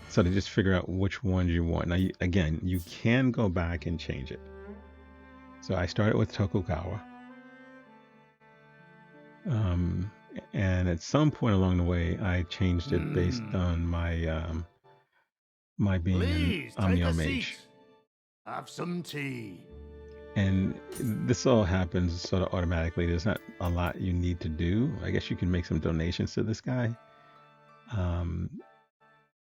sort of just figure out which ones you want. Now, again, you can go back and change it. So I started with Tokugawa. And at some point along the way, I changed it based on my being Please, an Omnio take a Mage. seat. Have some tea. And this all happens sort of automatically. There's not a lot you need to do. I guess you can make some donations to this guy.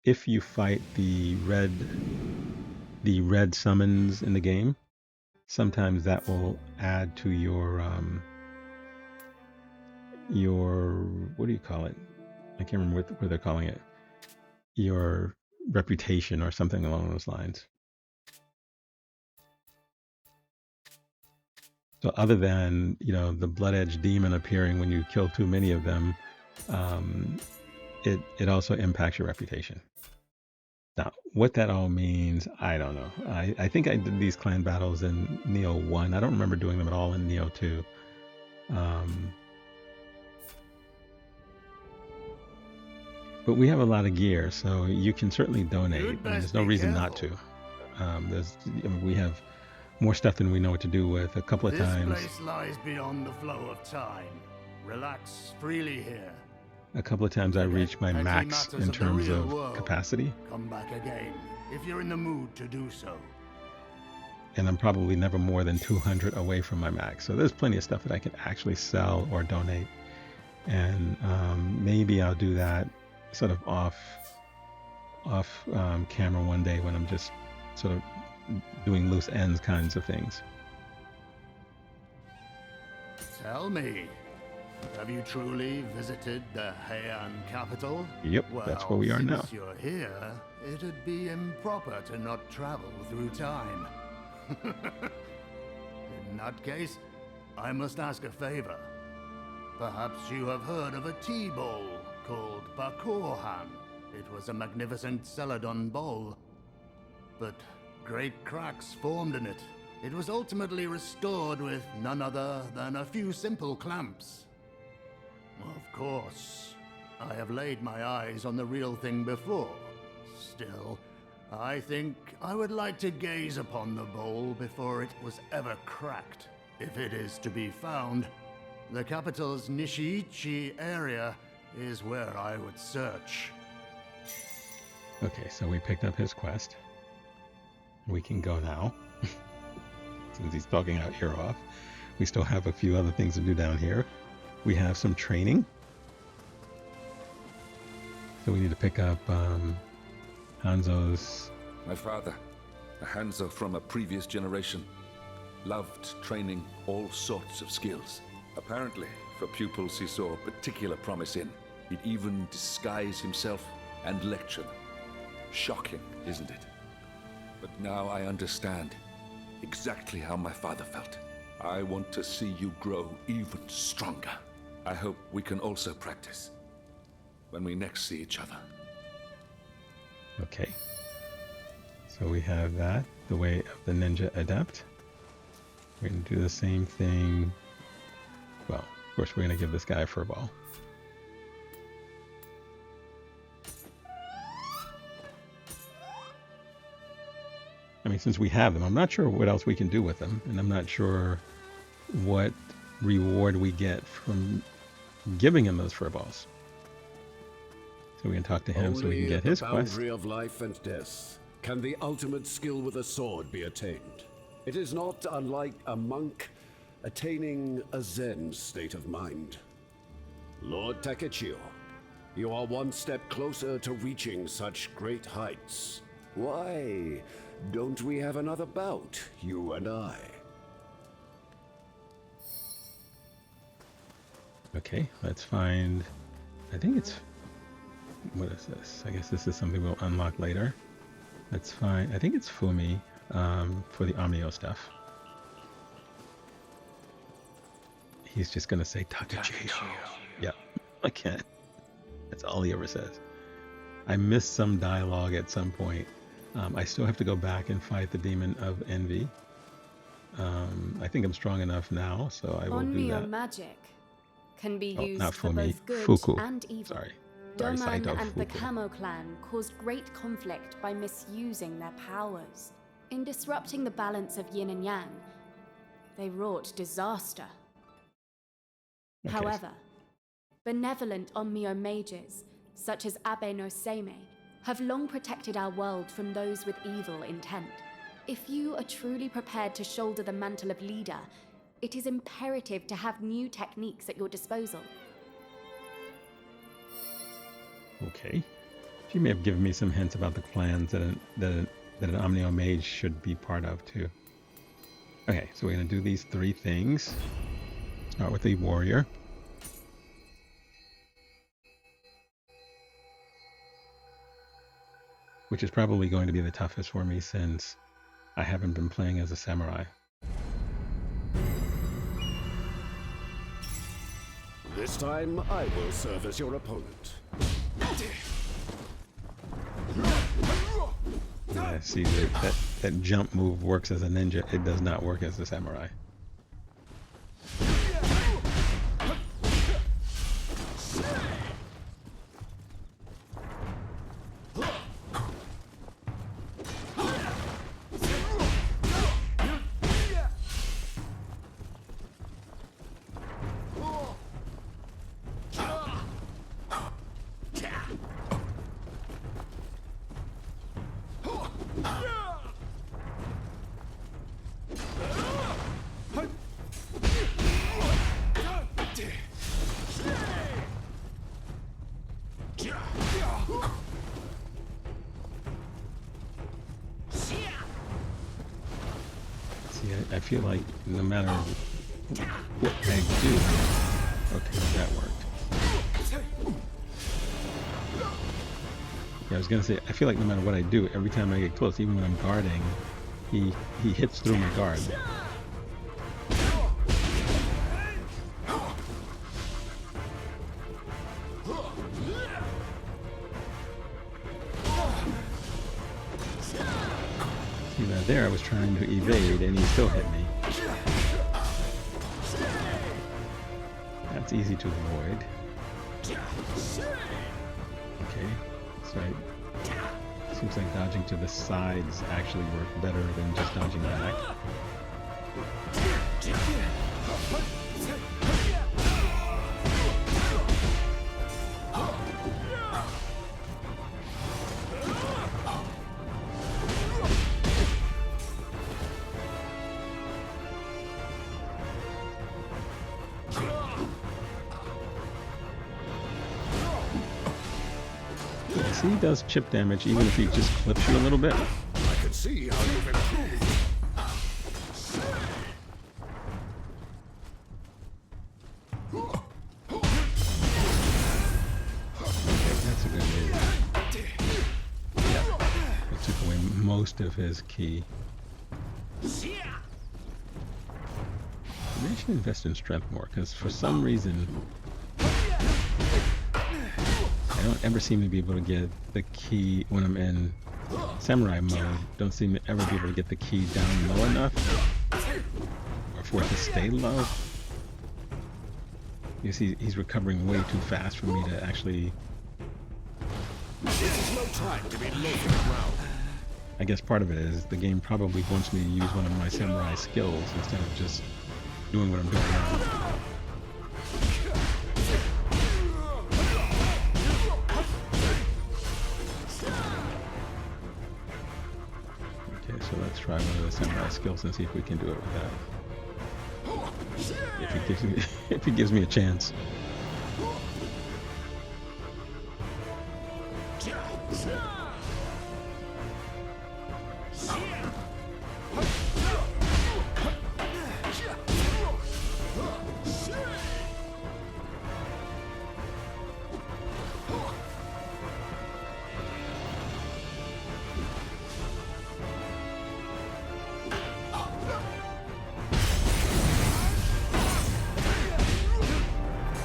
If you fight the red summons in the game, sometimes that will add to your what do you call it? I can't remember what they're calling it. Your reputation or something along those lines. So other than, the Blood Edge demon appearing when you kill too many of them, it also impacts your reputation. Now, what that all means, I don't know. I think I did these clan battles in Nioh 1. I don't remember doing them at all in Nioh 2. But we have a lot of gear, so you can certainly donate. There's no reason not to. We have more stuff than we know what to do with. A couple of times. This place lies beyond the flow of time. Relax freely here. A couple of times I reached my max in terms of capacity. Come back again if you're in the mood to do so. And I'm probably never more than 200 away from my max. So there's plenty of stuff that I can actually sell or donate. And maybe I'll do that sort of off camera one day when I'm just sort of doing loose ends kinds of things. Tell me, have you truly visited the Heian capital? Yep, well, that's where we are now. Since you're here, it'd be improper to not travel through time. that case, I must ask a favor. Perhaps you have heard of a tea bowl called Bakohan. It was a magnificent Celadon bowl, but great cracks formed in it. It was ultimately restored with none other than a few simple clamps. Of course, I have laid my eyes on the real thing before. Still, I think I would like to gaze upon the bowl before it was ever cracked. If it is to be found, the capital's Nishiichi area is where I would search. Okay, so we picked up his quest. We can go now. Since he's talking our ear off. We still have a few other things to do down here. We have some training. So we need to pick up Hanzo's... My father, a Hanzo from a previous generation, loved training all sorts of skills. Apparently, for pupils he saw particular promise in, he'd even disguise himself and lecture them. Shocking, isn't it? But now I understand exactly how my father felt. I want to see you grow even stronger. I hope we can also practice when we next see each other. Okay. So we have that, the way of the ninja adept. We're going to do the same thing. Well, of course, we're going to give this guy a fur ball. I mean, since we have them, I'm not sure what else we can do with them, and I'm not sure what reward we get from giving him those fur balls. So we can talk to him so we can get his quest. Only at the boundary of life and death can the ultimate skill with a sword be attained. It is not unlike a monk attaining a Zen state of mind. Lord Takechiyo, you are one step closer to reaching such great heights. Why don't we have another bout, you and I? Okay, let's find... I think it's... What is this? I guess this is something we'll unlock later. Let's find... I think it's Fumi for the Omnio stuff. He's just going to say Takechiyo. Yep, I can't. That's all he ever says. I missed some dialogue at some point. I still have to go back and fight the demon of envy. I think I'm strong enough now, so I will do that. magic can be used not for Fumi, both good Fuku. and evil. Sorry, Doman Saito, and the Fuku. Camo clan caused great conflict by misusing their powers. In disrupting the balance of yin and yang, they wrought disaster. Okay. However, benevolent Onmyo mages, such as Abe no Seimei, have long protected our world from those with evil intent. If you are truly prepared to shoulder the mantle of leader, it is imperative to have new techniques at your disposal. Okay. She may have given me some hints about the clans that an Omnio mage should be part of too. Okay, so we're going to do these three things. Start with the warrior. Which is probably going to be the toughest for me since I haven't been playing as a samurai. This time, I will serve as your opponent. Yeah, see, that jump move works as a ninja. It does not work as a samurai. I feel like no matter what I do, okay, that worked. Yeah, I was gonna say, I feel like no matter what I do, every time I get close, even when I'm guarding, he hits through my guard. See that there, I was trying to evade and he still hit me. That's easy to avoid. Okay, so seems like dodging to the sides actually work better than just dodging back. See, he does chip damage even if he just clips you a little bit. I can see how you've improved. That's a good move. Yeah. It took away most of his ki. Maybe I should invest in strength more, because for some reason I don't ever seem to be able to get the ki when I'm in samurai mode. Don't seem to ever be able to get the ki down low enough, or for it to stay low. You see, he's recovering way too fast for me to actually. This is no time to be loafing around. I guess part of it is the game probably wants me to use one of my samurai skills instead of just doing what I'm doing now. Okay, so let's try one of the samurai skills and see if we can do it with that. If he gives me a chance.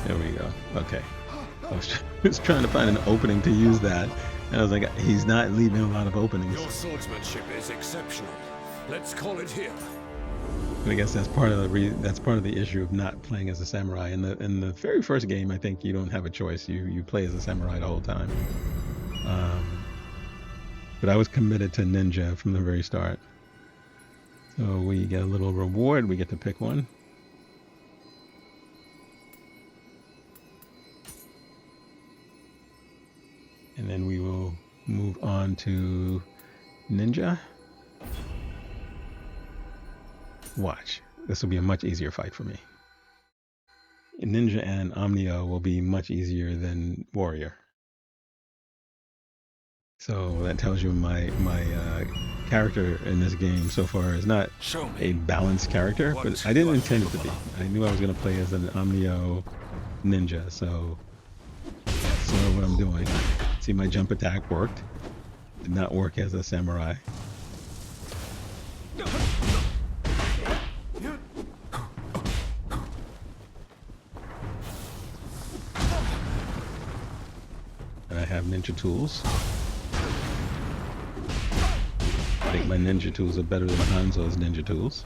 There we go. Okay. I was trying to find an opening to use that, and I was like, he's not leaving a lot of openings. Your swordsmanship is exceptional. Let's call it here. But I guess that's part of the issue of not playing as a samurai. In the very first game, I think you don't have a choice. You play as a samurai the whole time. But I was committed to ninja from the very start. So we get a little reward. We get to pick one. And then we will move on to ninja. Watch. This will be a much easier fight for me. Ninja and Omnio will be much easier than warrior. So that tells you my character in this game so far is not a balanced character, but I didn't intend it to be. I knew I was going to play as an Omnio ninja, so that's sort of what I'm doing. See, my jump attack worked. Did not work as a samurai. And I have ninja tools. I think my ninja tools are better than Hanzo's ninja tools.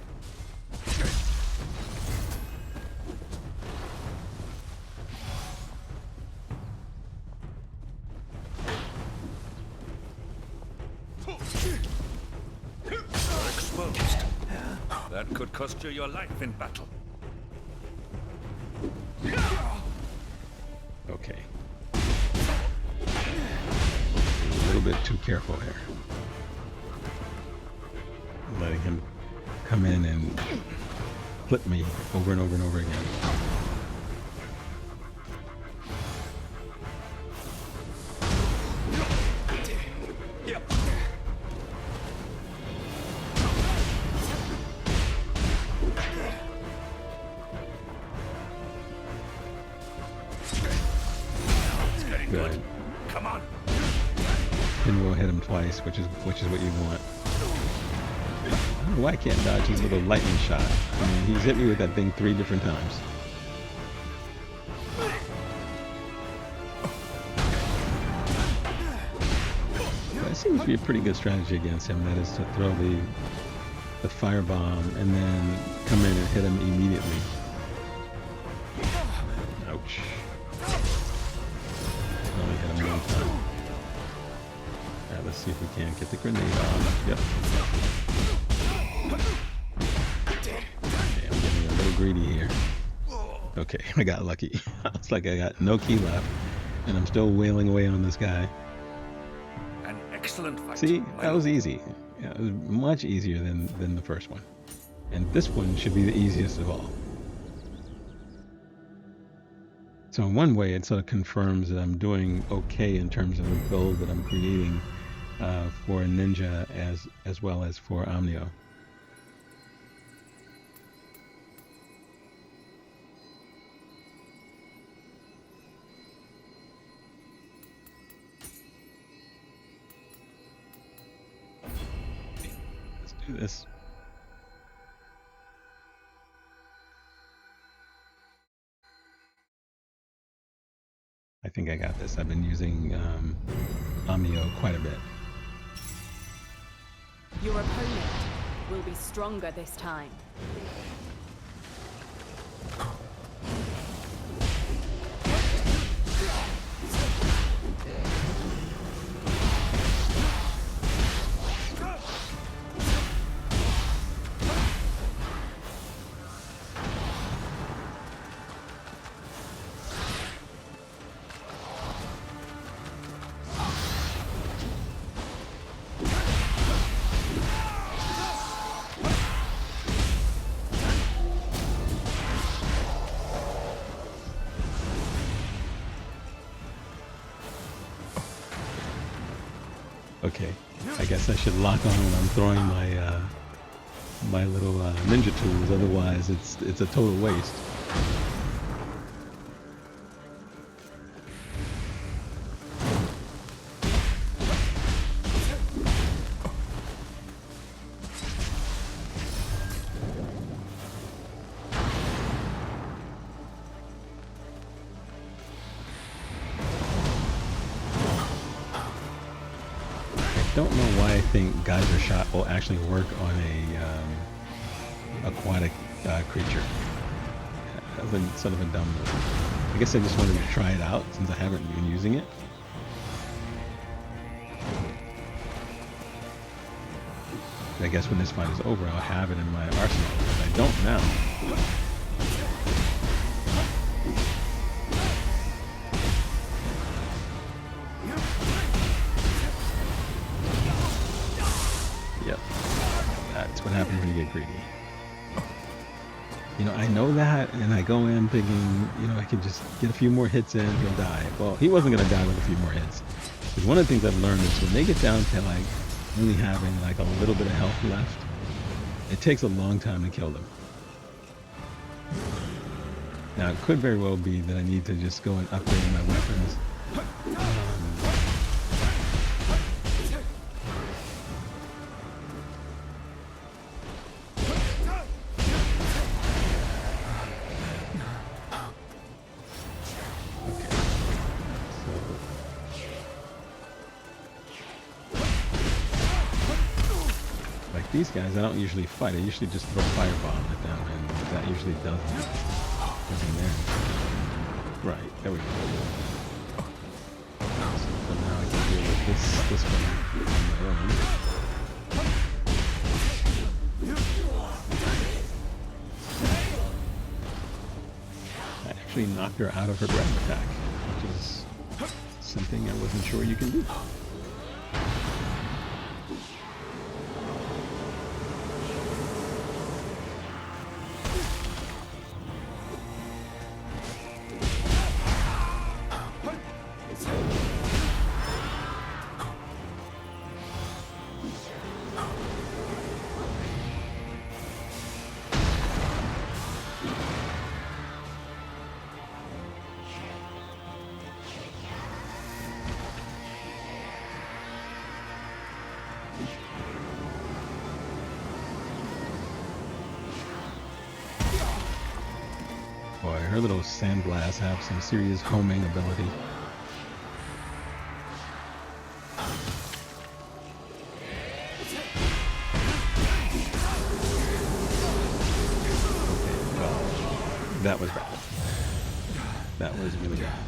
That could cost you your life in battle. Okay. A little bit too careful here. Letting him come in and flip me over and over and over again. Good. Come on. Then we'll hit him twice, which is what you want. I don't know why I can't dodge his little lightning shot. I mean, he's hit me with that thing 3 different times. Did I seems to be a pretty good strategy against him. That is to throw the firebomb and then come in and hit him immediately. Ouch. Only hit him one time. Alright, let's see if we can't get the grenade on. Yep. Okay, I'm getting a little greedy here. Okay, I got lucky. It's like I got no key left, and I'm still wailing away on this guy. An excellent fight. See, that was easy. Yeah, it was much easier than the first one. And this one should be the easiest of all. So in one way, it sort of confirms that I'm doing okay in terms of the build that I'm creating for a ninja as well as for Omnio. Let's do this. I think I got this. I've been using Omnio quite a bit. Your opponent will be stronger this time. Okay, I guess I should lock on when I'm throwing my my little ninja tools. Otherwise, it's a total waste. I don't know why I think geyser shot will actually work on a aquatic creature. That's sort of a dumb move. I guess I just wanted to try it out since I haven't been using it. I guess when this fight is over, I'll have it in my arsenal, but I don't now. That's what happens when you get greedy. You know, I know that, and I go in thinking, you know, I could just get a few more hits in, he'll die. Well, he wasn't going to die with a few more hits. Because one of the things I've learned is when they get down to like only having like a little bit of health left, it takes a long time to kill them. Now, it could very well be that I need to just go and upgrade my weapons. These guys, I don't usually fight. I usually just throw firebomb at them, and that usually does nothing there. Right, there we go. So now I can deal with this one on my own. I actually knocked her out of her breath attack, which is something I wasn't sure you can do. Boy, her little sandblasts have some serious homing ability. That was bad. That was really bad.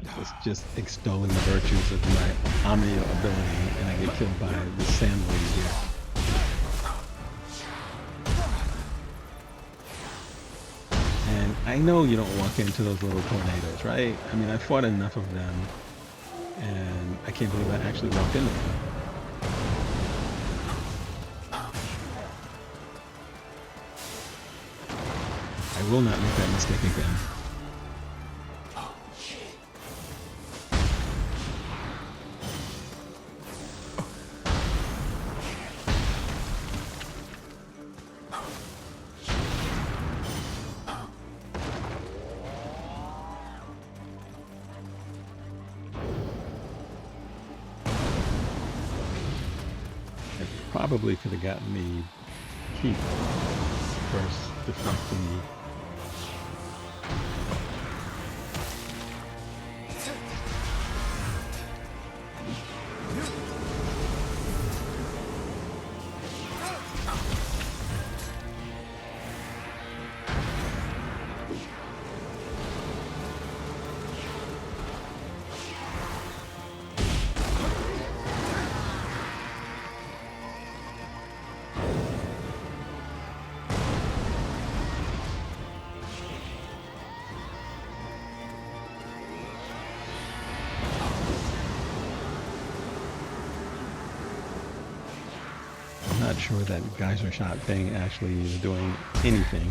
I was just extolling the virtues of my Omnio ability, and I get killed by the sand lady here. And I know you don't walk into those little tornadoes, right? I mean, I fought enough of them, and I can't believe I actually walked into them. I will not make that mistake again. Probably could have gotten the keep first, deflecting me. Not sure that geyser shot thing actually is doing anything.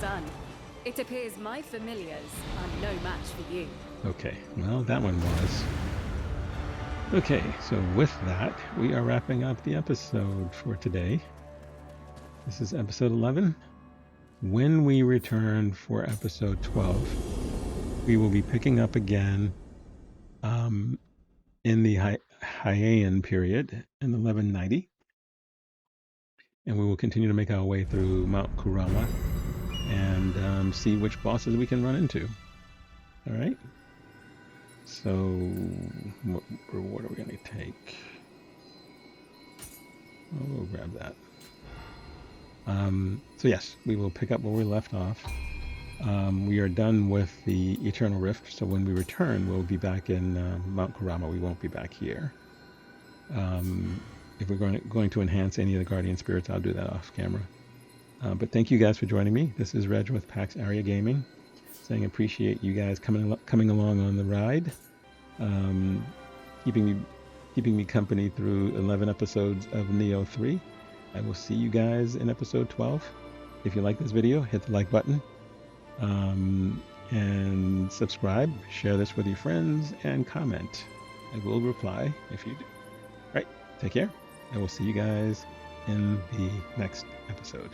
Done. It appears my familiars are no match for you. Okay, well, that one was. Okay, so with that, we are wrapping up the episode for today. This is episode 11. When we return for episode 12, we will be picking up again in the Heian period in 1190. And we will continue to make our way through Mount Kurama and see which bosses we can run into. All right. So, what reward are we going to take? Oh, we'll grab that. So yes, we will pick up where we left off. We are done with the Eternal Rift, so when we return, we'll be back in Mount Kurama. We won't be back here. If we're going to enhance any of the Guardian Spirits, I'll do that off camera. But thank you guys for joining me. This is Reg with PaxAriaGaming, saying appreciate you guys coming along on the ride, keeping me company through 11 episodes of Nioh 3. I will see you guys in episode 12. If you like this video, hit the like button, and subscribe, share this with your friends, and comment. I will reply if you do. All right, take care, and we'll see you guys in the next episode.